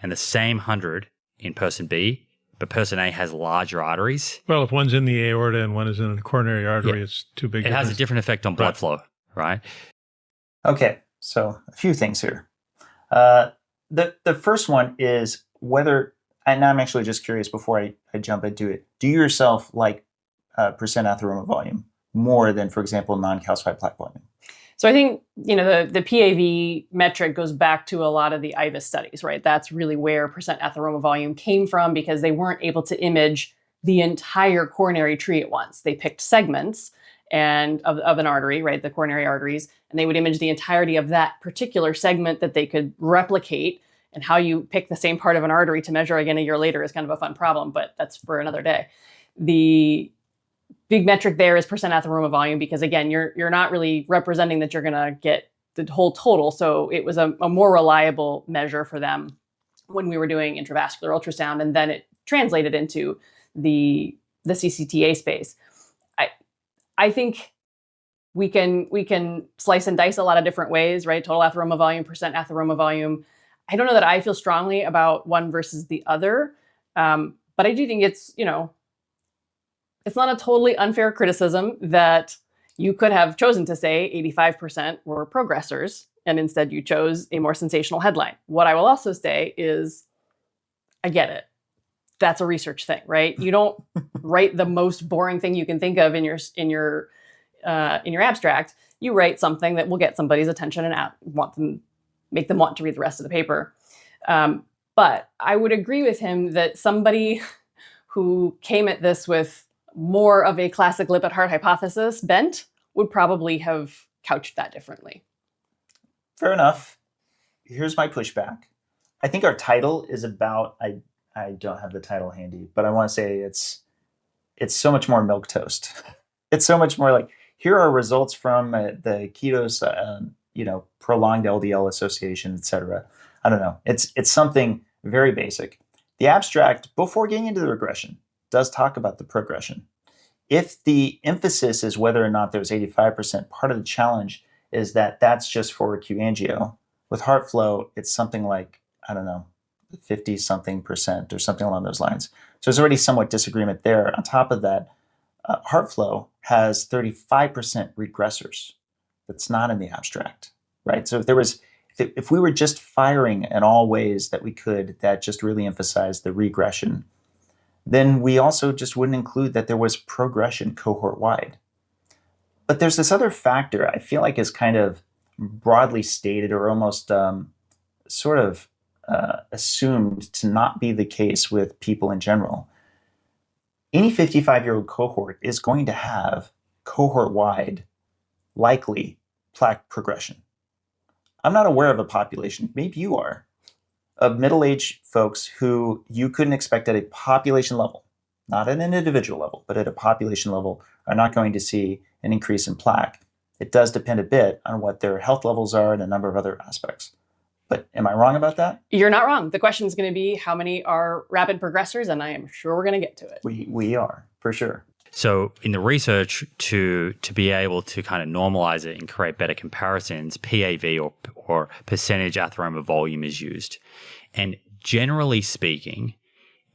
and the same 100 in person B, but person A has larger arteries. Well, if one's in the aorta and one is in a coronary artery, Yeah. it's too big. It has a different effect on blood flow, right? Okay, so a few things here. The first one is whether, and I'm actually just curious before I jump into it, do you yourself like percent atheroma volume more than, for example, non-calcified plaque volume? So I think, the PAV metric goes back to a lot of the IVUS studies, right? That's really where percent atheroma volume came from, because they weren't able to image the entire coronary tree at once. They picked segments and of an artery, right? The coronary arteries, and they would image the entirety of that particular segment that they could replicate. And how you pick the same part of an artery to measure again a year later is kind of a fun problem, but that's for another day. The big metric there is percent atheroma volume, because again, you're not really representing that you're going to get the whole total. So it was a more reliable measure for them when we were doing intravascular ultrasound, and then it translated into the CCTA space. I think we can slice and dice a lot of different ways, right? Total atheroma volume, percent atheroma volume. I don't know that I feel strongly about one versus the other, but I do think it's it's not a totally unfair criticism that you could have chosen to say 85% were progressors, and instead you chose a more sensational headline. What I will also say is, I get it. That's a research thing, right? You don't write the most boring thing you can think of in your abstract. You write something that will get somebody's attention and make them want to read the rest of the paper. But I would agree with him that somebody who came at this with more of a classic lipid heart hypothesis bent would probably have couched that differently. Fair enough. Here's my pushback. I think our title is about, I don't have the title handy, but I want to say it's so much more milquetoast. It's so much more like, here are results from the KETO's, prolonged LDL association, etc. I don't know. It's something very basic. The abstract, before getting into the regression, does talk about the progression. If the emphasis is whether or not there's 85%, part of the challenge is that that's just for Q-angio. With HeartFlow, it's something like, 50-something% or something along those lines. So there's already somewhat disagreement there. On top of that, HeartFlow has 35% regressors. That's not in the abstract, right? So if we were just firing in all ways that we could, that just really emphasized the regression, then we also just wouldn't include that there was progression cohort-wide. But there's this other factor I feel like is kind of broadly stated, or almost assumed to not be the case with people in general. Any 55-year-old cohort is going to have cohort-wide, likely, plaque progression. I'm not aware of a population, maybe you are, of middle-aged folks who you couldn't expect at a population level, not at an individual level, but at a population level, are not going to see an increase in plaque. It does depend a bit on what their health levels are and a number of other aspects. But am I wrong about that? You're not wrong. The question is going to be how many are rapid progressors, and I am sure we're going to get to it. We are, for sure. So in the research to be able to kind of normalize it and create better comparisons, PAV or percentage atheroma volume is used. And generally speaking,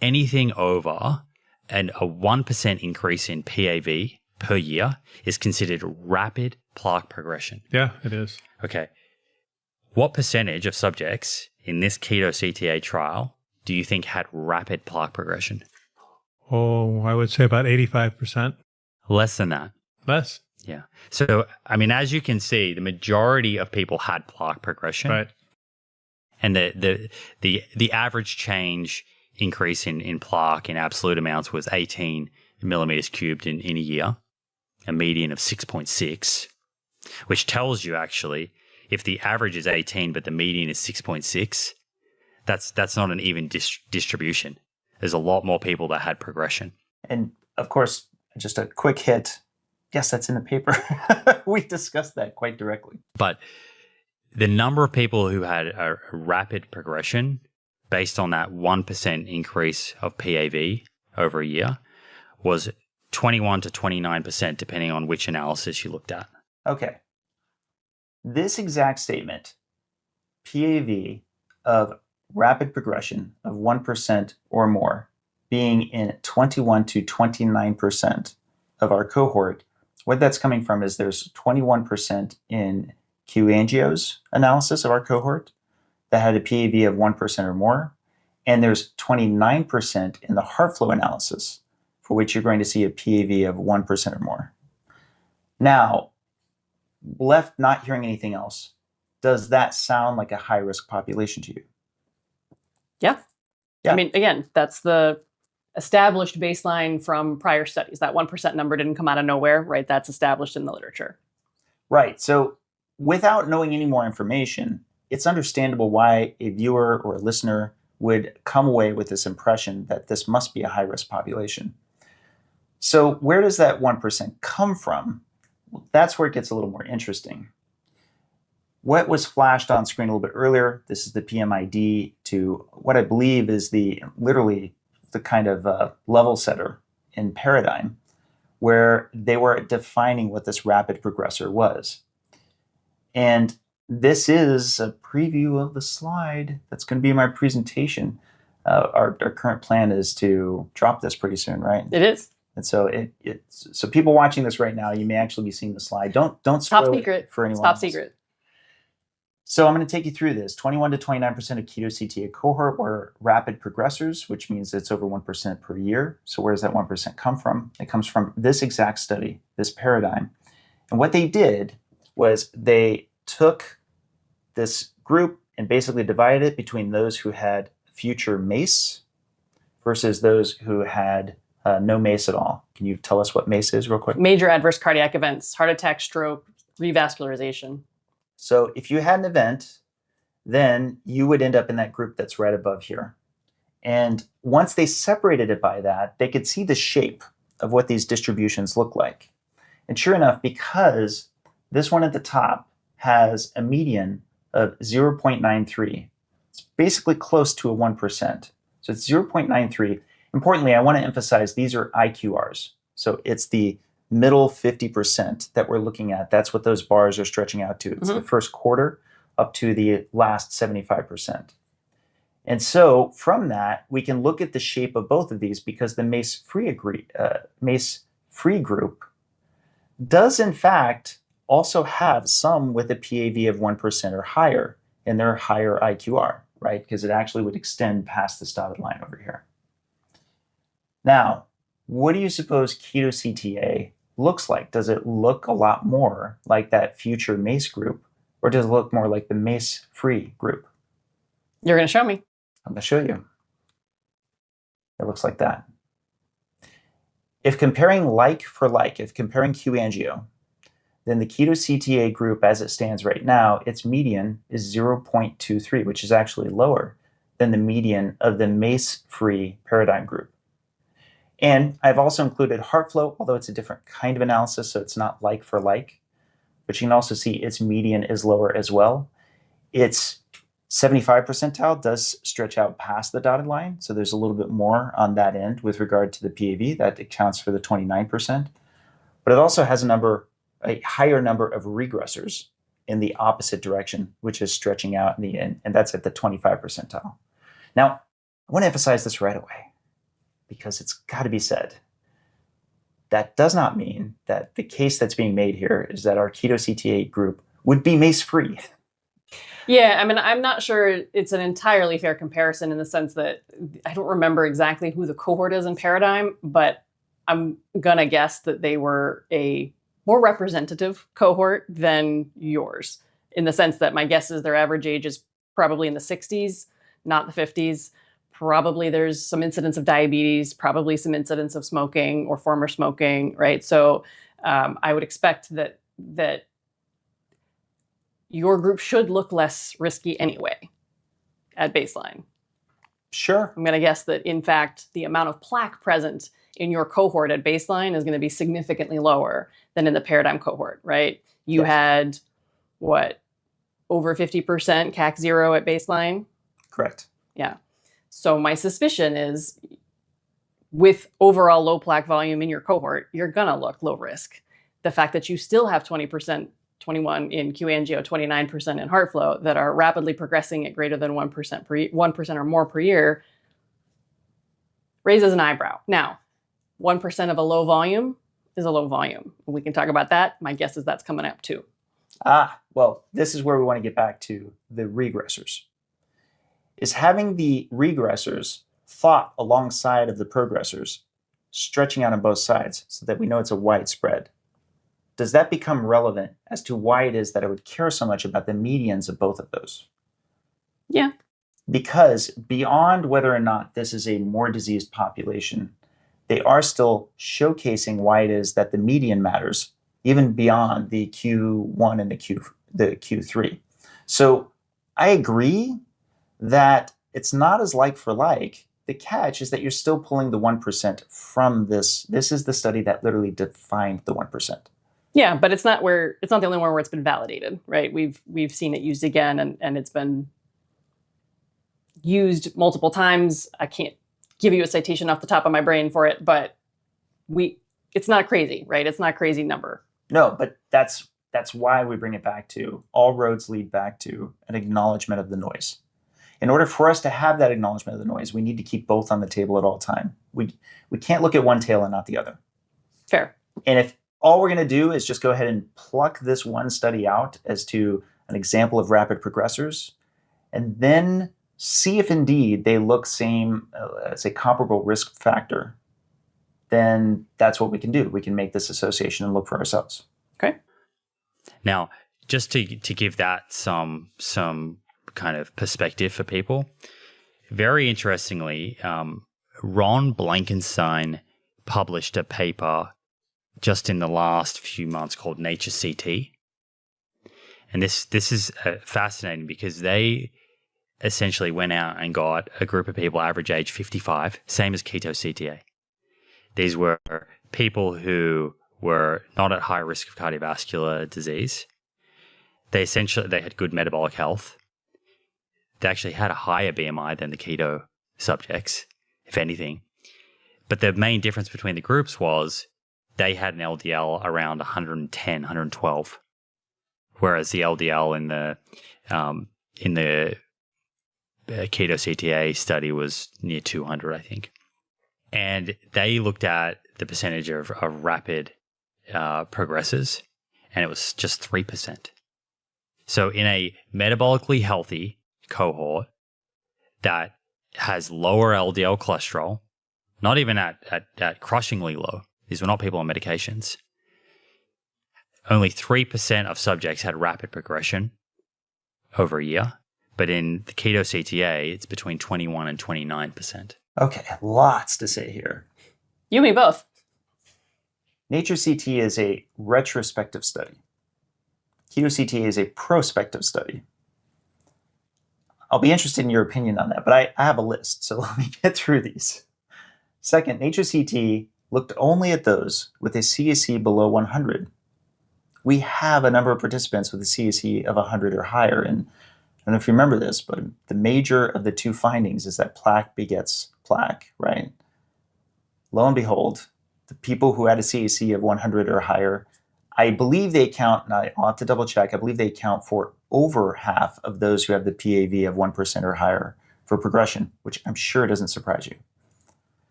anything over a 1% increase in PAV per year is considered rapid plaque progression. Yeah, it is. Okay. What percentage of subjects in this KETO-CTA trial do you think had rapid plaque progression? Oh, I would say about 85%. Less than that. Less. Yeah. So, I mean, as you can see, the majority of people had plaque progression. Right. And the average change increase in plaque in absolute amounts was 18 millimeters cubed in a year, a median of 6.6, which tells you actually if the average is 18 but the median is 6.6, that's not an even distribution. There's a lot more people that had progression. And of course, just a quick hit. Yes, that's in the paper. We discussed that quite directly. But the number of people who had a rapid progression based on that 1% increase of PAV over a year was 21 to 29%, depending on which analysis you looked at. Okay. This exact statement, PAV of rapid progression of 1% or more, being in 21 to 29% of our cohort, what that's coming from is there's 21% in Q-angios analysis of our cohort that had a PAV of 1% or more, and there's 29% in the HeartFlow analysis, for which you're going to see a PAV of 1% or more. Now, left not hearing anything else, does that sound like a high-risk population to you? Yeah. Yeah. I mean, again, that's the established baseline from prior studies. That 1% number didn't come out of nowhere, right? That's established in the literature. Right. So without knowing any more information, it's understandable why a viewer or a listener would come away with this impression that this must be a high-risk population. So where does that 1% come from? Well, that's where it gets a little more interesting. What was flashed on screen a little bit earlier, this is the PMID to what I believe is literally the kind of level setter in paradigm, where they were defining what this rapid progressor was. And this is a preview of the slide that's going to be in my presentation. Our current plan is to drop this pretty soon, right? It is. And so so people watching this right now, you may actually be seeing the slide. Don't spoil Top secret it for anyone Top else. secret. So I'm going to take you through this. 21 to 29% of KETO-CTA cohort were rapid progressors, which means it's over 1% per year. So where does that 1% come from? It comes from this exact study, this paradigm. And what they did was they took this group and basically divided it between those who had future MACE versus those who had no MACE at all. Can you tell us what MACE is real quick? Major adverse cardiac events, heart attack, stroke, revascularization. So if you had an event, then you would end up in that group that's right above here. And once they separated it by that, they could see the shape of what these distributions look like. And sure enough, because this one at the top has a median of 0.93, it's basically close to a 1%. So it's 0.93. Importantly, I want to emphasize these are IQRs. So it's the middle 50% that we're looking at. That's what those bars are stretching out to. It's the first quarter up to the last 75%. And so from that, we can look at the shape of both of these because the MACE-free group does in fact also have some with a PAV of 1% or higher in their higher IQR, right? Because it actually would extend past this dotted line over here. Now, what do you suppose KETO-CTA looks like? Does it look a lot more like that future MACE group, or does it look more like the MACE-free group? You're going to show me. I'm going to show you. It looks like that. If comparing like for like, if comparing Q-angio, then the KETO-CTA group as it stands right now, its median is 0.23, which is actually lower than the median of the MACE-free paradigm group. And I've also included HeartFlow, although it's a different kind of analysis, so it's not like for like. But you can also see its median is lower as well. Its 75 percentile does stretch out past the dotted line, so there's a little bit more on that end with regard to the PAV. That accounts for the 29%. But it also has a higher number of regressors in the opposite direction, which is stretching out in the end, and that's at the 25 percentile. Now, I want to emphasize this right away, because it's got to be said. That does not mean that the case that's being made here is that our KETO-CTA group would be MACE-free. Yeah, I mean, I'm not sure it's an entirely fair comparison in the sense that I don't remember exactly who the cohort is in Paradigm, but I'm going to guess that they were a more representative cohort than yours, in the sense that my guess is their average age is probably in the 60s, not the 50s. Probably there's some incidence of diabetes, probably some incidence of smoking or former smoking, right? So I would expect that your group should look less risky anyway at baseline. Sure. I'm going to guess that, in fact, the amount of plaque present in your cohort at baseline is going to be significantly lower than in the Paradigm cohort, right? You had, what, over 50% CAC 0 at baseline? Correct. Yeah. So my suspicion is, with overall low plaque volume in your cohort, you're going to look low risk. The fact that you still have 20%, 21 in Q-angio, 29% in HeartFlow that are rapidly progressing at greater than 1% or more per year raises an eyebrow. Now, 1% of a low volume is a low volume. We can talk about that. My guess is that's coming up too. Well, this is where we want to get back to the regressors. Is having the regressors thought alongside of the progressors, stretching out on both sides so that we know it's a wide spread. Does that become relevant as to why it is that I would care so much about the medians of both of those? Yeah. Because beyond whether or not this is a more diseased population, they are still showcasing why it is that the median matters, even beyond the Q1 and the Q3. So I agree that it's not as like for like. The catch is that you're still pulling the 1% from this. This is the study that literally defined the 1%. Yeah, but it's not the only one where it's been validated, right? We've seen it used again, and it's been used multiple times. I can't give you a citation off the top of my brain for it, but it's not crazy, right? It's not a crazy number. No, but that's why we bring it back to all roads lead back to an acknowledgement of the noise. In order for us to have that acknowledgement of the noise, we need to keep both on the table at all time. We can't look at one tail and not the other. Fair. And if all we're going to do is just go ahead and pluck this one study out as to an example of rapid progressors, and then see if indeed they look same as a comparable risk factor, then that's what we can do. We can make this association and look for ourselves. Okay. Now, just to give that some kind of perspective for people, very interestingly, Ron Blankenstein published a paper just in the last few months called Nature CT. And this is fascinating because they essentially went out and got a group of people, average age 55, same as KETO-CTA. These were people who were not at high risk of cardiovascular disease. They had good metabolic health. They actually had a higher BMI than the keto subjects, if anything. But the main difference between the groups was they had an LDL around 110, 112, whereas the LDL in the KETO-CTA study was near 200, I think. And they looked at the percentage of rapid progressors, and it was just 3%. So in a metabolically healthy cohort that has lower LDL cholesterol, not even at crushingly low, these were not people on medications, only 3% of subjects had rapid progression over a year. But in the KETO-CTA, it's between 21 and 29%. Okay, lots to say here. You and me both. Nature CT is a retrospective study. KETO-CTA is a prospective study. I'll be interested in your opinion on that, but I have a list, so let me get through these. Second, Nature CT looked only at those with a CAC below 100. We have a number of participants with a CAC of 100 or higher. And I don't know if you remember this, but the major of the two findings is that plaque begets plaque, right? Lo and behold, the people who had a CAC of 100 or higher, I believe they account, and I'll have to double check, I believe they account for over half of those who have the PAV of 1% or higher for progression, which I'm sure doesn't surprise you.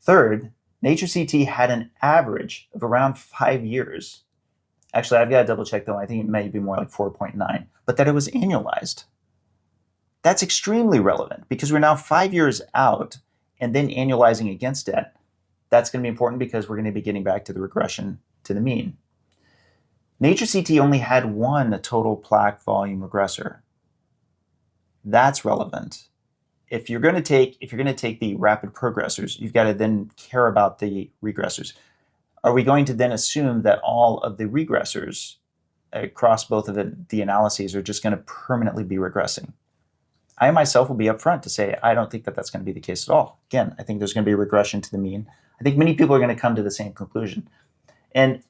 Third, Nature CT had an average of around 5 years. Actually, I've got to double check though, I think it may be more like 4.9, but that it was annualized. That's extremely relevant because we're now 5 years out and then annualizing against it. That's going to be important because we're going to be getting back to the regression to the mean. Nature CT only had one total plaque volume regressor. That's relevant. If you're going to take the rapid progressors, you've got to then care about the regressors. Are we going to then assume that all of the regressors across both of the analyses are just going to permanently be regressing? I myself will be upfront to say I don't think that that's going to be the case at all. Again, I think there's going to be a regression to the mean. I think many people are going to come to the same conclusion. And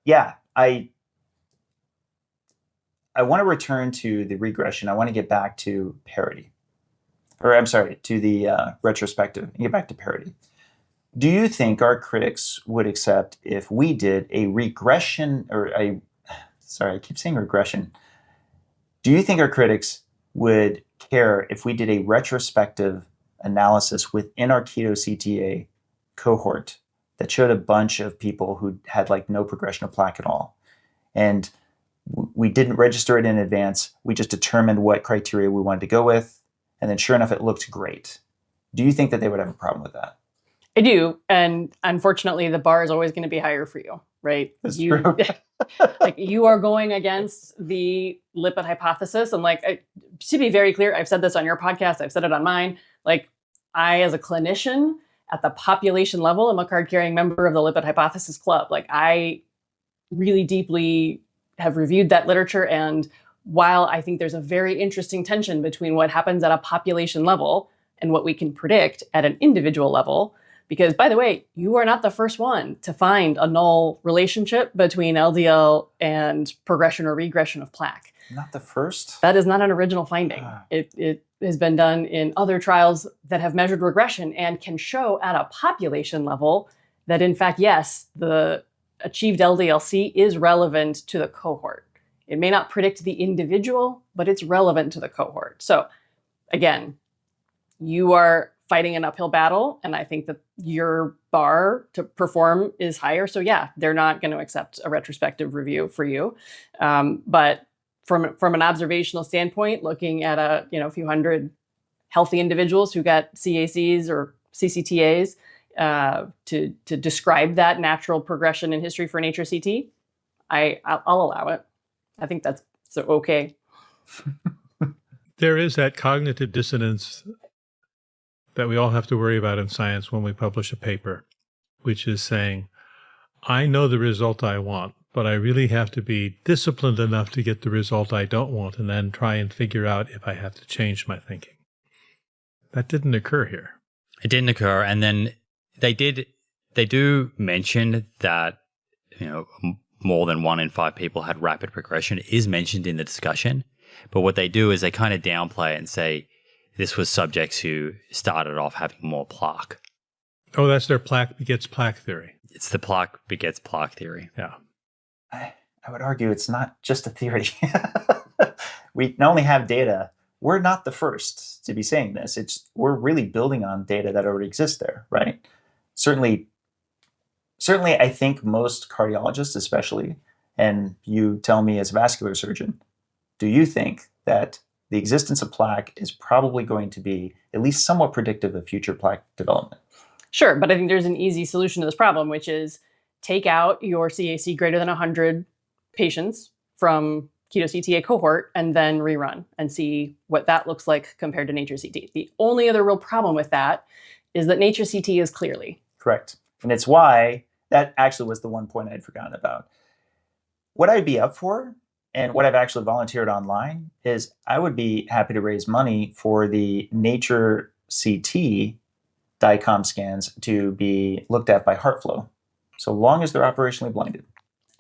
yeah, I want to return to the regression. I want to get back to parity. Or I'm sorry, to the retrospective and get back to parity. Do you think our critics would accept if we did a regression sorry, I keep saying regression. Do you think our critics would care if we did a retrospective analysis within our KETO-CTA cohort that showed a bunch of people who had like no progression of plaque at all? And we didn't register it in advance. We just determined what criteria we wanted to go with. And then sure enough, it looked great. Do you think that they would have a problem with that? I do. And unfortunately, the bar is always going to be higher for you, right? That's true. Like you are going against the lipid hypothesis. And like, to be very clear, I've said this on your podcast, I've said it on mine. Like I, as a clinician at the population level, am a card-carrying member of the lipid hypothesis club. Like I really deeply have reviewed that literature. And while I think there's a very interesting tension between what happens at a population level and what we can predict at an individual level, because by the way, you are not the first one to find a null relationship between LDL and progression or regression of plaque. Not the first? That is not an original finding. It has been done in other trials that have measured regression and can show at a population level that in fact, yes, the achieved LDL-C is relevant to the cohort. It may not predict the individual, but it's relevant to the cohort. So again, you are fighting an uphill battle, and I think that your bar to perform is higher. So yeah, they're not going to accept a retrospective review for you. But from an observational standpoint, looking at a few hundred healthy individuals who got CACs or CCTAs to describe that natural progression in history for Nature CT, I'll allow it. I think that's so okay. There is that cognitive dissonance that we all have to worry about in science when we publish a paper, which is saying, I know the result I want, but I really have to be disciplined enough to get the result I don't want and then try and figure out if I have to change my thinking. That didn't occur here. It didn't occur. And then they do mention that, more than 1 in 5 people had rapid progression. It is mentioned in the discussion. But what they do is they kind of downplay it and say this was subjects who started off having more plaque. Oh, that's their plaque begets plaque theory. It's the plaque begets plaque theory. Yeah. I would argue it's not just a theory. We not only have data, we're not the first to be saying this. We're really building on data that already exists there, right? Certainly, I think most cardiologists, especially, and you tell me as a vascular surgeon, do you think that the existence of plaque is probably going to be at least somewhat predictive of future plaque development? Sure, but I think there's an easy solution to this problem, which is take out your CAC greater than 100 patients from KETO-CTA cohort and then rerun and see what that looks like compared to Nature CT. The only other real problem with that is that Nature CT is Cleerly. Correct. And it's why that actually was the one point I'd forgotten about. What I'd be up for, and what I've actually volunteered online, is I would be happy to raise money for the Nature CT DICOM scans to be looked at by HeartFlow, so long as they're operationally blinded.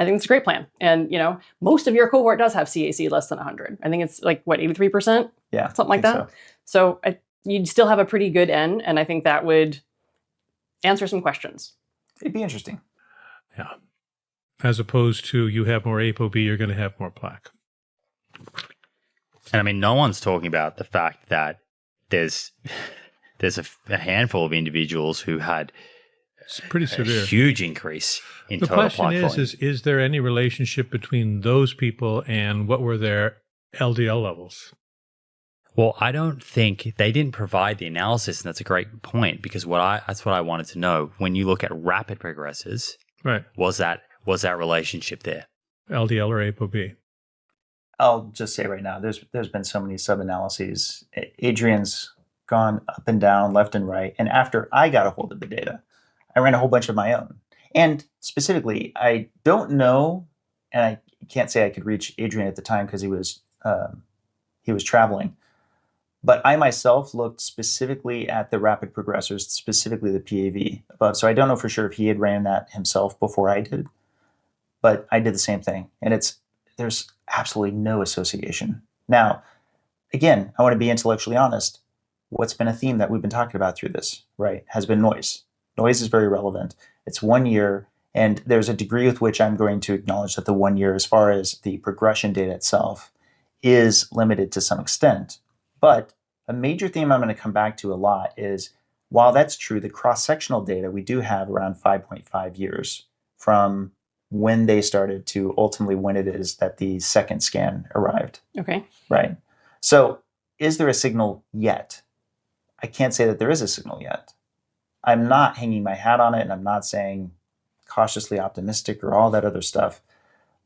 I think it's a great plan. And, most of your cohort does have CAC less than 100. I think it's like, 83%? Yeah. Something like that. So you'd still have a pretty good N, and I think that would answer some questions. It'd be interesting. Yeah. As opposed to you have more ApoB, you're going to have more plaque. And I mean, no one's talking about the fact that there's a handful of individuals who had it's pretty severe, huge increase in total plaque volume. The question is there any relationship between those people and what were their LDL levels? Well, I don't think they didn't provide the analysis, and that's a great point because that's what I wanted to know. When you look at rapid progressors, right, was that relationship there? LDL or ApoB? I'll just say right now, there's been so many sub-analyses. Adrian's gone up and down, left and right, and after I got a hold of the data, I ran a whole bunch of my own. And specifically, I don't know, and I can't say I could reach Adrian at the time because he was traveling. But I myself looked specifically at the rapid progressors, specifically the PAV above. So I don't know for sure if he had ran that himself before I did, but I did the same thing. And there's absolutely no association. Now, again, I want to be intellectually honest. What's been a theme that we've been talking about through this, right, has been noise. Noise is very relevant. It's 1 year, and there's a degree with which I'm going to acknowledge that the 1 year, as far as the progression data itself, is limited to some extent. But a major theme I'm going to come back to a lot is, while that's true, the cross-sectional data, we do have around 5.5 years from when they started to ultimately when it is that the second scan arrived. Okay. Right. So is there a signal yet? I can't say that there is a signal yet. I'm not hanging my hat on it, and I'm not saying cautiously optimistic or all that other stuff.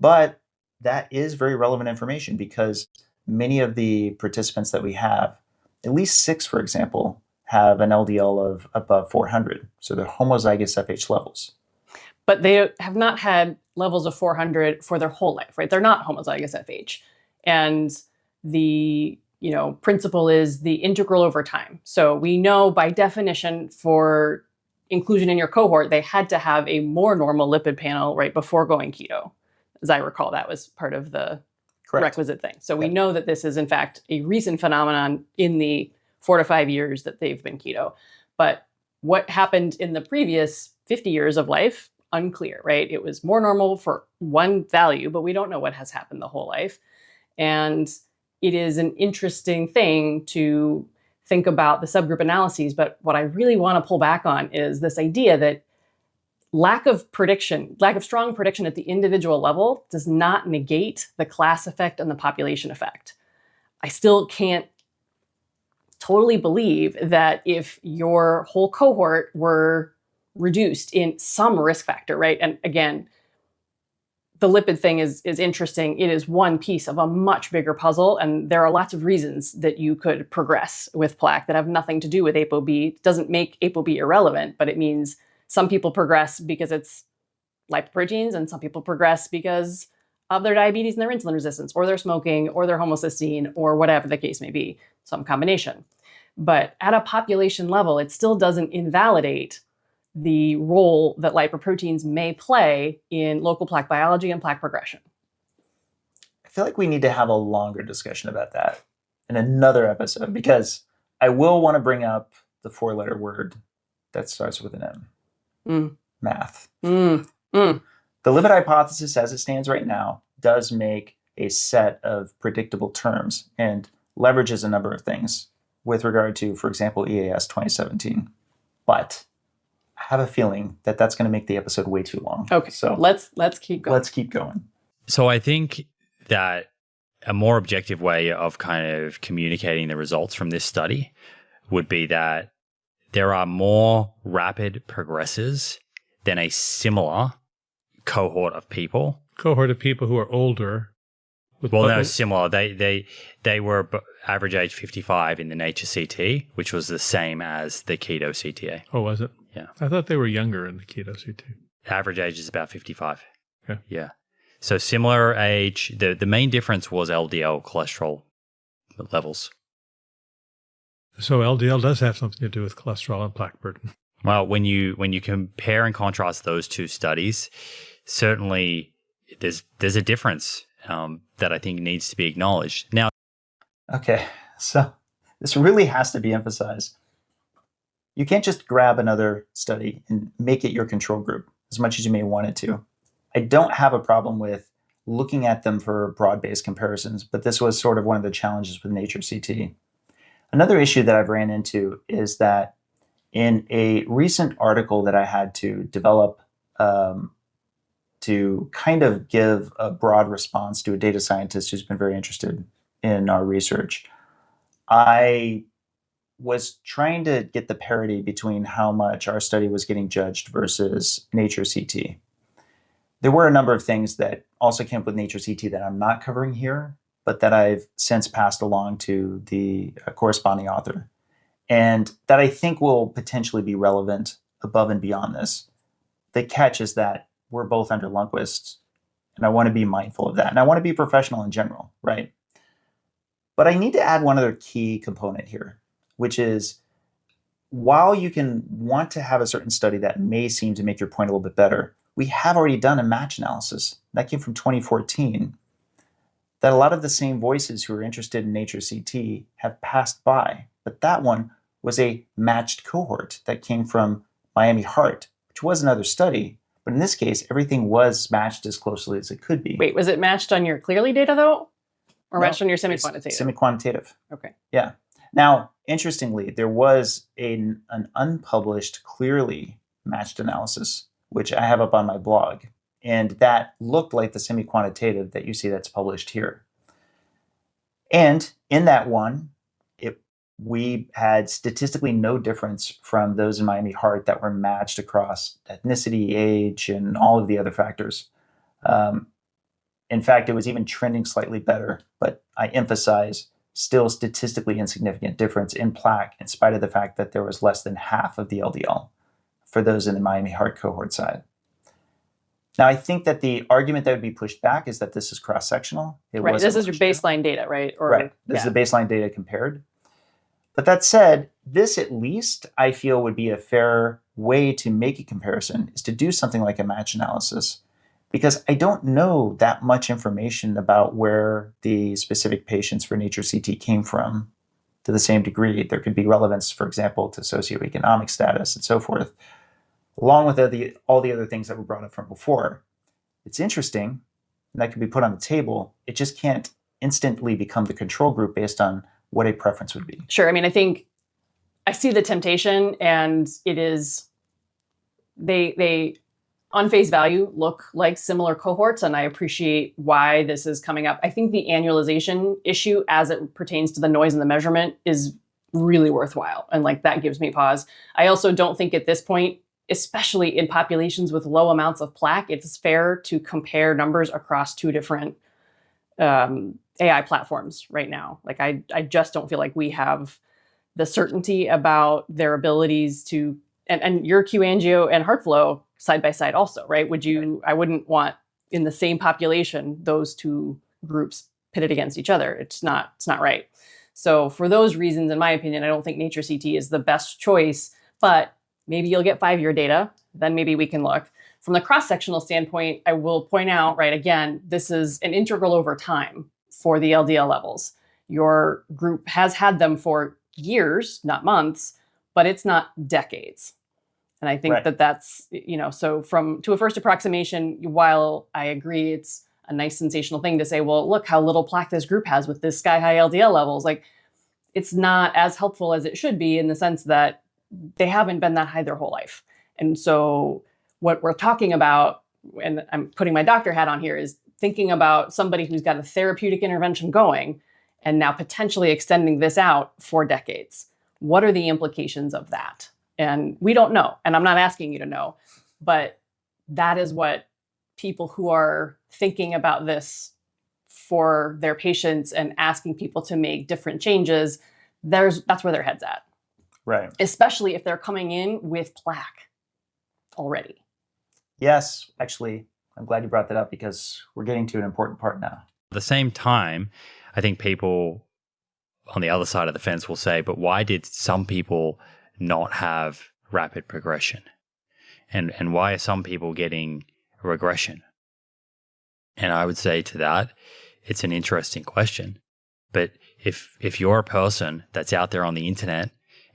But that is very relevant information because many of the participants that we have, at least 6, for example, have an LDL of above 400. So they're homozygous FH levels. But they have not had levels of 400 for their whole life, right? They're not homozygous FH. And the principle is the integral over time. So we know by definition for inclusion in your cohort, they had to have a more normal lipid panel right before going keto. As I recall, that was part of the requisite thing. So we know that this is in fact a recent phenomenon in the 4 to 5 years that they've been keto. But what happened in the previous 50 years of life, unclear, right? It was more normal for one value, but we don't know what has happened the whole life. And it is an interesting thing to think about the subgroup analyses. But what I really want to pull back on is this idea that lack of strong prediction at the individual level does not negate the class effect and the population effect. I still can't totally believe that if your whole cohort were reduced in some risk factor, right? And again, the lipid thing is interesting. It is one piece of a much bigger puzzle, and there are lots of reasons that you could progress with plaque that have nothing to do with ApoB. It doesn't make ApoB irrelevant, but it means some people progress because it's lipoproteins, and some people progress because of their diabetes and their insulin resistance, or their smoking, or their homocysteine, or whatever the case may be, some combination. But at a population level, it still doesn't invalidate the role that lipoproteins may play in local plaque biology and plaque progression. I feel like we need to have a longer discussion about that in another episode, because I will want to bring up the 4-letter word that starts with an M. Math. The lipid hypothesis as it stands right now does make a set of predictable terms and leverages a number of things with regard to, for example, EAS 2017. But I have a feeling that that's going to make the episode way too long. Okay, so let's keep going. Let's keep going. So I think that a more objective way of kind of communicating the results from this study would be that there are more rapid progressors than a similar cohort of people. Cohort of people who are older. Well, no, similar. They were average age 55 in the Nature CT, which was the same as the KETO-CTA. Oh, was it? Yeah. I thought they were younger in the KETO-CTA. Average age is about 55. Okay. Yeah. So similar age. The main difference was LDL cholesterol levels. So LDL does have something to do with cholesterol and plaque burden. Well, when you compare and contrast those two studies, certainly there's a difference that I think needs to be acknowledged. Now, Okay, so this really has to be emphasized. You can't just grab another study and make it your control group as much as you may want it to. I don't have a problem with looking at them for broad-based comparisons, but this was sort of one of the challenges with Nature CT. Another issue that I've ran into is that in a recent article that I had to develop to kind of give a broad response to a data scientist who's been very interested in our research, I was trying to get the parity between how much our study was getting judged versus Nature CT. There were a number of things that also came up with Nature CT that I'm not covering here, but that I've since passed along to the corresponding author, and that I think will potentially be relevant above and beyond this. The catch is that we're both under Lundquist, and I want to be mindful of that, and I want to be professional in general, right? But I need to add one other key component here, which is while you can want to have a certain study that may seem to make your point a little bit better, we have already done a match analysis that came from 2014 that a lot of the same voices who are interested in Nature CT have passed by. But that one was a matched cohort that came from Miami Heart, which was another study. But in this case, everything was matched as closely as it could be. Wait, was it matched on your Cleerly data though? Or No, matched on your it's semi-quantitative? Semi-quantitative. Okay. Yeah. Now, interestingly, there was an unpublished Cleerly matched analysis, which I have up on my blog. And that looked like the semi-quantitative that you see that's published here. And in that one, we had statistically no difference from those in Miami Heart that were matched across ethnicity, age, and all of the other factors. In fact, it was even trending slightly better, but I emphasize still statistically insignificant difference in plaque in spite of the fact that there was less than half of the LDL for those in the Miami Heart cohort side. Now, I think that the argument that would be pushed back is that this is cross-sectional. Right, this is your baseline data, right? Or, right, this is the baseline data compared. But that said, this at least I feel would be a fair way to make a comparison, is to do something like a match analysis, because I don't know that much information about where the specific patients for Nature CT came from to the same degree. There could be relevance, for example, to socioeconomic status and so forth, along with all the other things that were brought up from before. It's interesting, and that could be put on the table. It just can't instantly become the control group based on what a preference would be. Sure. I mean, I think I see the temptation, and it is they on face value look like similar cohorts, and I appreciate why this is coming up. I think the annualization issue as it pertains to the noise and the measurement is really worthwhile, and like that gives me pause. I also don't think at this point, especially in populations with low amounts of plaque, it's fair to compare numbers across two different AI platforms right now. Like I just don't feel like we have the certainty about their abilities to, and your Q-angio and HeartFlow side by side also, right? I wouldn't want in the same population, those two groups pitted against each other. It's not right. So for those reasons, in my opinion, I don't think Nature CT is the best choice, but maybe you'll get 5-year data, then maybe we can look. From the cross-sectional standpoint, I will point out, right, again, this is an integral over time for the LDL levels. Your group has had them for years, not months, but it's not decades. And I think Right. that's, so to a first approximation, while I agree it's a nice sensational thing to say, well, look how little plaque this group has with this sky-high LDL levels. Like, it's not as helpful as it should be in the sense that they haven't been that high their whole life. And so what we're talking about, and I'm putting my doctor hat on here, is thinking about somebody who's got a therapeutic intervention going and now potentially extending this out for decades. What are the implications of that? And we don't know. And I'm not asking you to know, but that is what people who are thinking about this for their patients and asking people to make different changes, that's where their head's at. Right. Especially if they're coming in with plaque already. Yes, actually, I'm glad you brought that up because we're getting to an important part now. At the same time, I think people on the other side of the fence will say, but why did some people not have rapid progression? And why are some people getting regression? And I would say to that, it's an interesting question. But if you're a person that's out there on the internet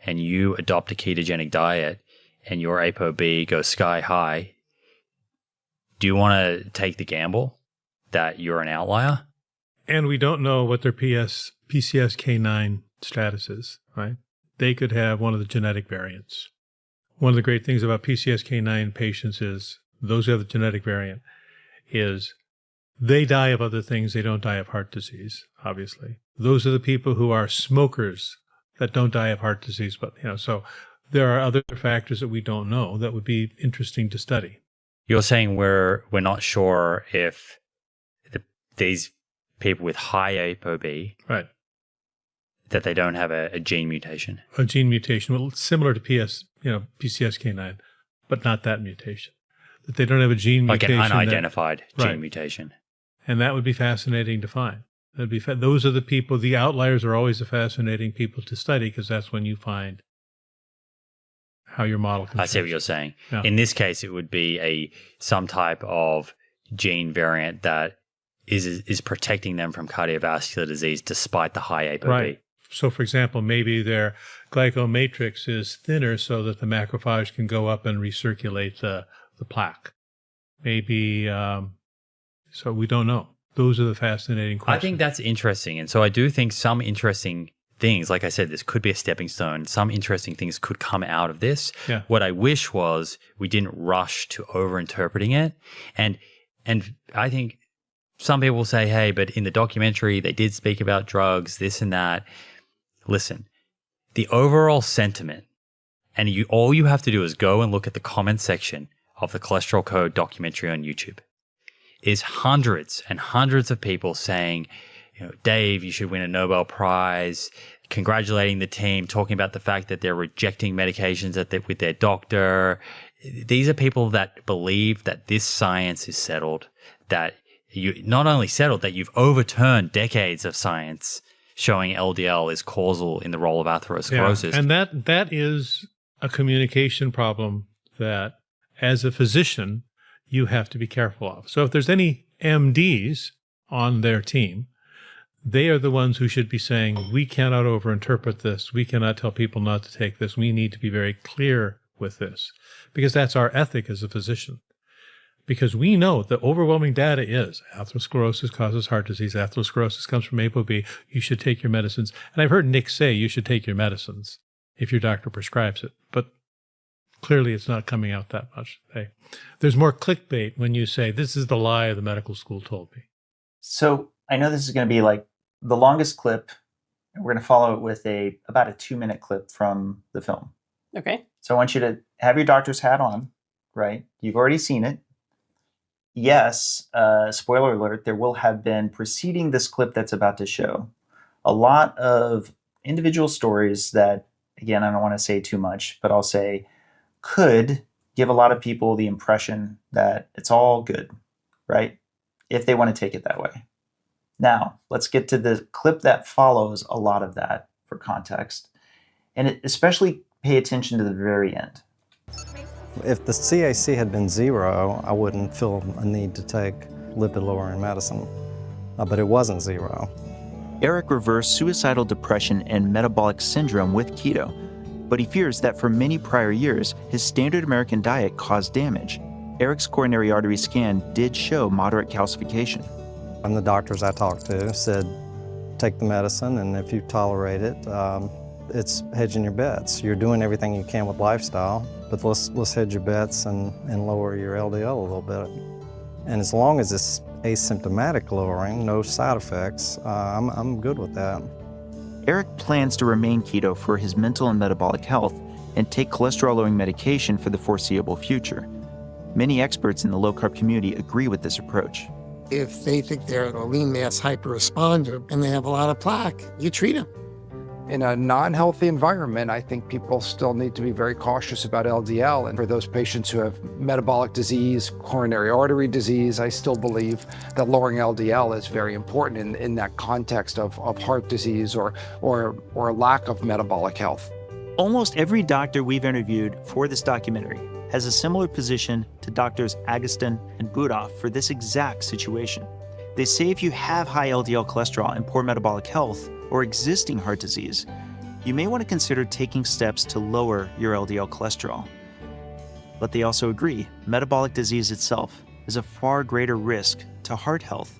and you adopt a ketogenic diet and your ApoB goes sky high, do you want to take the gamble that you're an outlier? And we don't know what their PCSK9 status is, right? They could have one of the genetic variants. One of the great things about PCSK9 patients is those who have the genetic variant is they die of other things. They don't die of heart disease, obviously. Those are the people who are smokers that don't die of heart disease. But, so there are other factors that we don't know that would be interesting to study. You're saying we're not sure if these people with high ApoB, right, that they don't have a gene mutation. A gene mutation, well, similar to PCSK9, but not that mutation. That they don't have a gene mutation. Like an unidentified gene mutation. And that would be fascinating to find. Those are the people, the outliers are always the fascinating people to study because that's when you find how your model can. I see what you're saying. Yeah. In this case, it would be some type of gene variant that is protecting them from cardiovascular disease despite the high ApoB. Right. So, for example, maybe their glyco matrix is thinner so that the macrophage can go up and recirculate the plaque. Maybe, so we don't know. Those are the fascinating questions. I think that's interesting. And so I do think some interesting things, like I said, this could be a stepping stone. Some interesting things could come out of this. Yeah. What I wish was we didn't rush to over-interpreting it. And I think some people will say, hey, but in the documentary, they did speak about drugs, this and that. Listen, the overall sentiment, and all you have to do is go and look at the comment section of the Cholesterol Code documentary on YouTube, is hundreds and hundreds of people saying, Dave, you should win a Nobel Prize, congratulating the team, talking about the fact that they're rejecting medications with their doctor. These are people that believe that this science is settled, that you not only settled, that you've overturned decades of science showing LDL is causal in the role of atherosclerosis. Yeah. And that is a communication problem that, as a physician, you have to be careful of. So if there's any MDs on their team, they are the ones who should be saying, we cannot overinterpret this. We cannot tell people not to take this. We need to be very clear with this, because that's our ethic as a physician. Because we know the overwhelming data is atherosclerosis causes heart disease. Atherosclerosis comes from ApoB. You should take your medicines. And I've heard Nick say you should take your medicines if your doctor prescribes it. But clearly it's not coming out that much today. There's more clickbait when you say, this is the lie the medical school told me. So I know this is going to be like the longest clip. And we're going to follow it with about a 2-minute clip from the film. Okay. So I want you to have your doctor's hat on, right? You've already seen it. Yes, spoiler alert, there will have been, preceding this clip that's about to show, a lot of individual stories that, again, I don't want to say too much, but I'll say could give a lot of people the impression that it's all good, right? If they want to take it that way. Now, let's get to the clip that follows a lot of that for context. And especially pay attention to the very end. If the CAC had been 0, I wouldn't feel a need to take lipid-lowering medicine, but it wasn't 0. Eric reversed suicidal depression and metabolic syndrome with keto, but he fears that for many prior years, his standard American diet caused damage. Eric's coronary artery scan did show moderate calcification. And the doctors I talked to said, take the medicine, and if you tolerate it, it's hedging your bets. You're doing everything you can with lifestyle, but let's hedge your bets and lower your LDL a little bit. And as long as it's asymptomatic lowering, no side effects, I'm good with that. Eric plans to remain keto for his mental and metabolic health and take cholesterol-lowering medication for the foreseeable future. Many experts in the low-carb community agree with this approach. If they think they're a lean mass hyperresponder and they have a lot of plaque, you treat them. In a non-healthy environment, I think people still need to be very cautious about LDL. And for those patients who have metabolic disease, coronary artery disease, I still believe that lowering LDL is very important in that context of heart disease or lack of metabolic health. Almost every doctor we've interviewed for this documentary has a similar position to doctors Agustin and Budoff for this exact situation. They say if you have high LDL cholesterol and poor metabolic health or existing heart disease, you may want to consider taking steps to lower your LDL cholesterol. But they also agree metabolic disease itself is a far greater risk to heart health.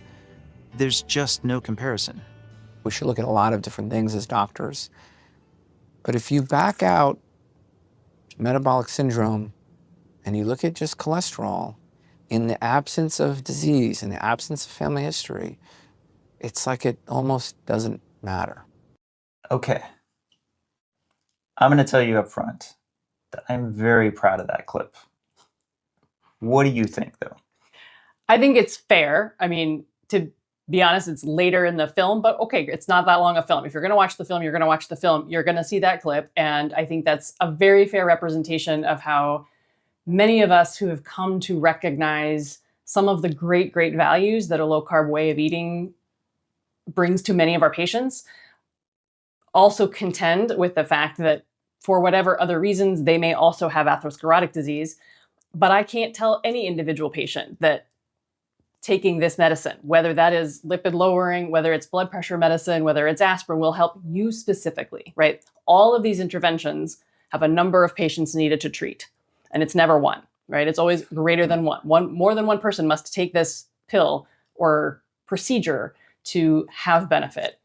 There's just no comparison. We should look at a lot of different things as doctors. But if you back out metabolic syndrome and you look at just cholesterol, in the absence of disease, in the absence of family history, it's like it almost doesn't matter. Okay. I'm going to tell you up front that I'm very proud of that clip. What do you think, though? I think it's fair. I mean, to be honest, it's later in the film, but okay, it's not that long a film. If you're going to watch the film, you're going to watch the film. You're going to see that clip. And I think that's a very fair representation of how many of us who have come to recognize some of the great, great values that a low-carb way of eating brings to many of our patients also contend with the fact that for whatever other reasons, they may also have atherosclerotic disease. But I can't tell any individual patient that taking this medicine, whether that is lipid lowering, whether it's blood pressure medicine, whether it's aspirin, will help you specifically, right? All of these interventions have a number of patients needed to treat, and it's never one, right? It's always greater than one. More than one person must take this pill or procedure to have benefit.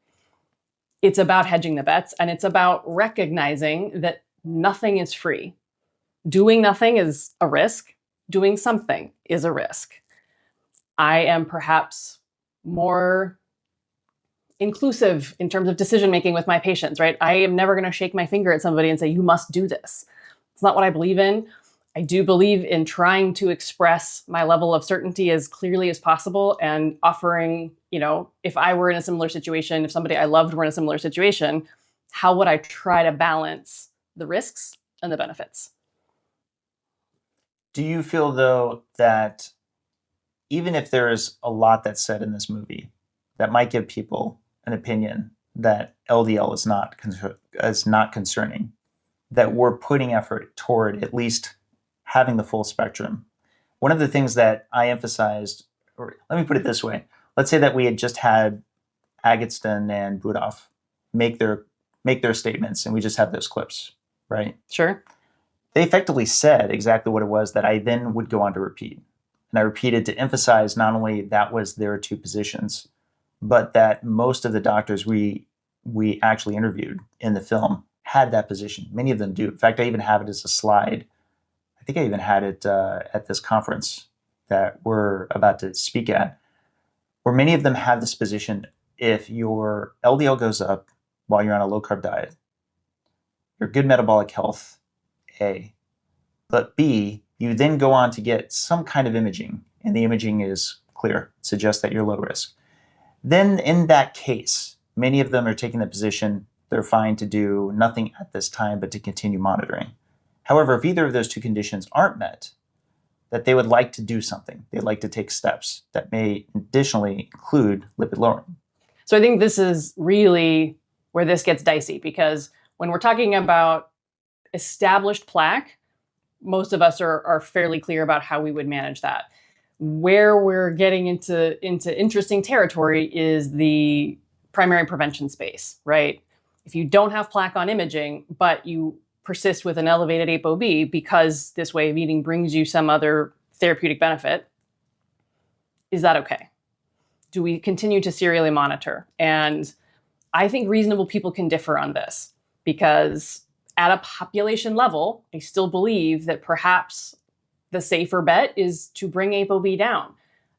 It's about hedging the bets, and it's about recognizing that nothing is free. Doing nothing is a risk. Doing something is a risk. I am perhaps more inclusive in terms of decision-making with my patients, right? I am never going to shake my finger at somebody and say, you must do this. It's not what I believe in. I do believe in trying to express my level of certainty as clearly as possible and offering, if I were in a similar situation, if somebody I loved were in a similar situation, how would I try to balance the risks and the benefits? Do you feel, though, that even if there is a lot that's said in this movie that might give people an opinion that LDL is not concerning, that we're putting effort toward at least having the full spectrum? One of the things that I emphasized, or let me put it this way, let's say that we had just had Agustin and Budoff make their statements and we just have those clips, right? Sure. They effectively said exactly what it was that I then would go on to repeat. And I repeated to emphasize not only that was their two positions, but that most of the doctors we actually interviewed in the film had that position. Many of them do. In fact, I even have it as a slide. I think I even had it at this conference that we're about to speak at, where many of them have this position. If your LDL goes up while you're on a low-carb diet, your good metabolic health, A, but B, you then go on to get some kind of imaging, and the imaging is clear, suggests that you're low risk. Then in that case, many of them are taking the position they're fine to do nothing at this time but to continue monitoring. However, if either of those two conditions aren't met, that they would like to do something. They'd like to take steps that may additionally include lipid lowering. So I think this is really where this gets dicey, because when we're talking about established plaque, most of us are fairly clear about how we would manage that. Where we're getting into interesting territory is the primary prevention space, right? If you don't have plaque on imaging, but you persist with an elevated ApoB because this way of eating brings you some other therapeutic benefit, is that okay? Do we continue to serially monitor? And I think reasonable people can differ on this, because at a population level, I still believe that perhaps the safer bet is to bring ApoB down.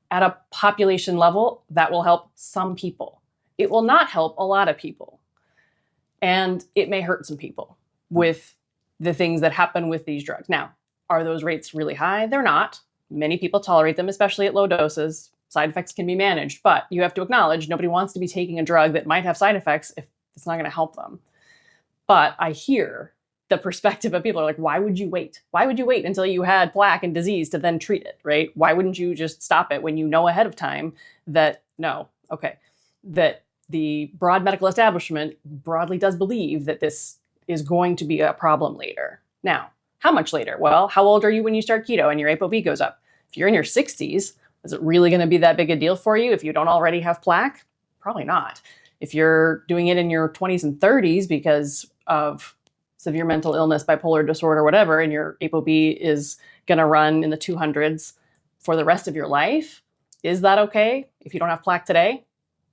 At a population level, that will help some people. It will not help a lot of people. And it may hurt some people with the things that happen with these drugs. Now, are those rates really high? They're not. Many people tolerate them, especially at low doses. Side effects can be managed, but you have to acknowledge nobody wants to be taking a drug that might have side effects if it's not going to help them. But I hear the perspective of people are like, why would you wait? Why would you wait until you had plaque and disease to then treat it, right? Why wouldn't you just stop it when you know ahead of time that that the broad medical establishment broadly does believe that this is going to be a problem later. Now, how much later? Well, how old are you when you start keto and your ApoB goes up? If you're in your 60s, is it really going to be that big a deal for you if you don't already have plaque? Probably not. If you're doing it in your 20s and 30s because of severe mental illness, bipolar disorder, whatever, and your ApoB is going to run in the 200s for the rest of your life, is that okay if you don't have plaque today?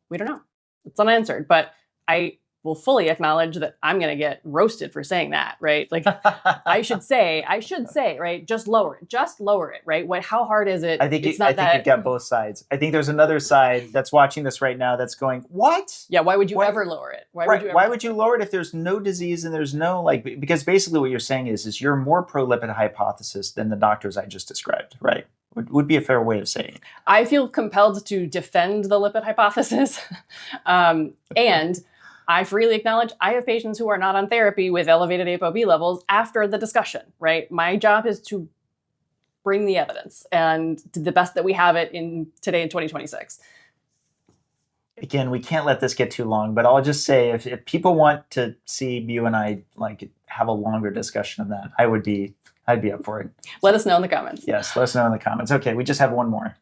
We don't know. It's unanswered, but I will fully acknowledge that I'm going to get roasted for saying that, right? Like I should say, right? Just lower it, right? How hard is it? I think you've got both sides. I think there's another side that's watching this right now that's going, what? Yeah, why would you ever lower it? Why would you lower it if there's no disease and there's no because basically what you're saying is you're more pro-lipid hypothesis than the doctors I just described, right? Would be a fair way of saying it. I feel compelled to defend the lipid hypothesis. And I freely acknowledge I have patients who are not on therapy with elevated ApoB levels after the discussion, right? My job is to bring the evidence and to the best that we have it today in 2026. Again, we can't let this get too long, but I'll just say if people want to see you and I have a longer discussion of that, I'd be up for it. Let us know in the comments. Yes, let us know in the comments. Okay, we just have one more.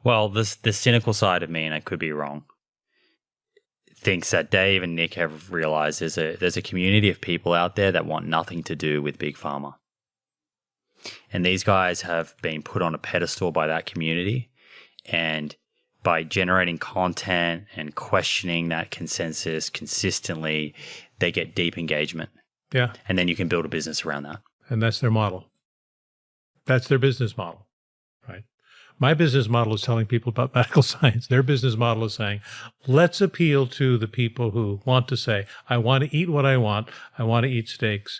Well, the cynical side of me, and I could be wrong, thinks that Dave and Nick have realized there's a community of people out there that want nothing to do with Big Pharma. And these guys have been put on a pedestal by that community. And by generating content and questioning that consensus consistently, they get deep engagement. Yeah. And then you can build a business around that. And that's their model. That's their business model, right? My business model is telling people about medical science. Their business model is saying, let's appeal to the people who want to say, I want to eat what I want to eat steaks,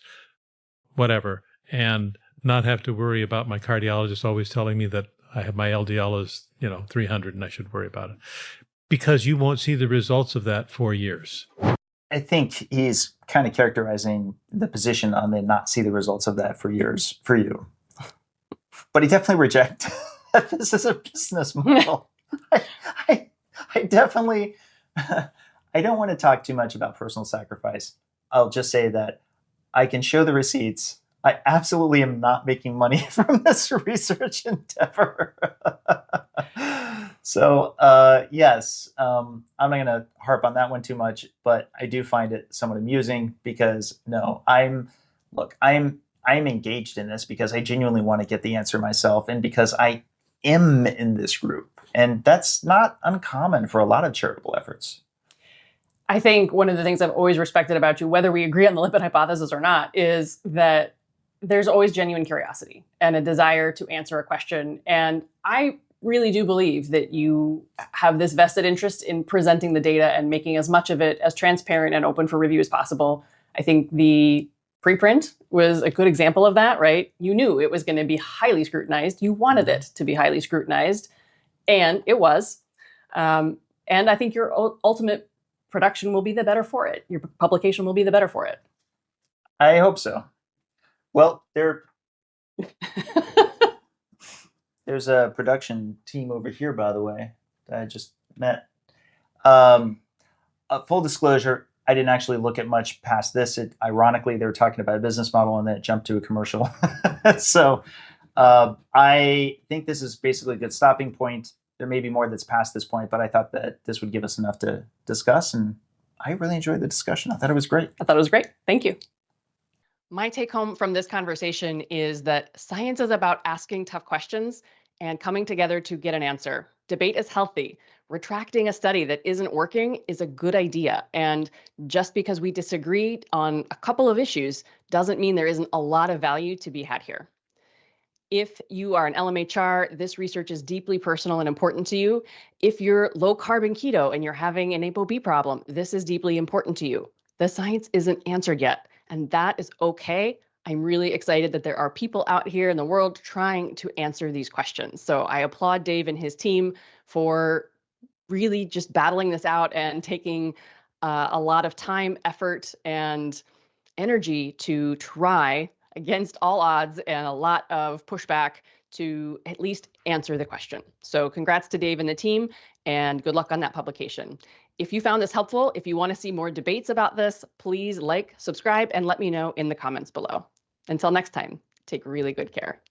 whatever, and not have to worry about my cardiologist always telling me that I have my LDL is, 300 and I should worry about it. Because you won't see the results of that for years. I think he's kind of characterizing the position on the not see the results of that for years for you. But he definitely rejects that this is a business model. I definitely, I don't want to talk too much about personal sacrifice. I'll just say that I can show the receipts. I absolutely am not making money from this research endeavor. So yes, I'm not going to harp on that one too much, but I do find it somewhat amusing because I'm engaged in this because I genuinely want to get the answer myself and because I am in this group. And that's not uncommon for a lot of charitable efforts. I think one of the things I've always respected about you, whether we agree on the lipid hypothesis or not, is that there's always genuine curiosity and a desire to answer a question. And I really do believe that you have this vested interest in presenting the data and making as much of it as transparent and open for review as possible. I think the preprint was a good example of that, right? You knew it was going to be highly scrutinized. You wanted it to be highly scrutinized, and it was. And I think your ultimate production will be the better for it. Your publication will be the better for it. I hope so. Well, there's a production team over here, by the way, that I just met. Full disclosure, I didn't actually look at much past this. Ironically, they were talking about a business model and then it jumped to a commercial. So I think this is basically a good stopping point. There may be more that's past this point, but I thought that this would give us enough to discuss. And I really enjoyed the discussion. I thought it was great. I thought it was great. Thank you. My take home from this conversation is that science is about asking tough questions and coming together to get an answer. Debate is healthy. Retracting a study that isn't working is a good idea. And just because we disagree on a couple of issues doesn't mean there isn't a lot of value to be had here. If you are an LMHR, this research is deeply personal and important to you. If you're low carb and keto and you're having an ApoB problem, this is deeply important to you. The science isn't answered yet, and that is okay. I'm really excited that there are people out here in the world trying to answer these questions. So I applaud Dave and his team for really just battling this out and taking a lot of time, effort, and energy to try against all odds and a lot of pushback to at least answer the question. So congrats to Dave and the team, and good luck on that publication. If you found this helpful, if you want to see more debates about this, please like, subscribe, and let me know in the comments below. Until next time, take really good care.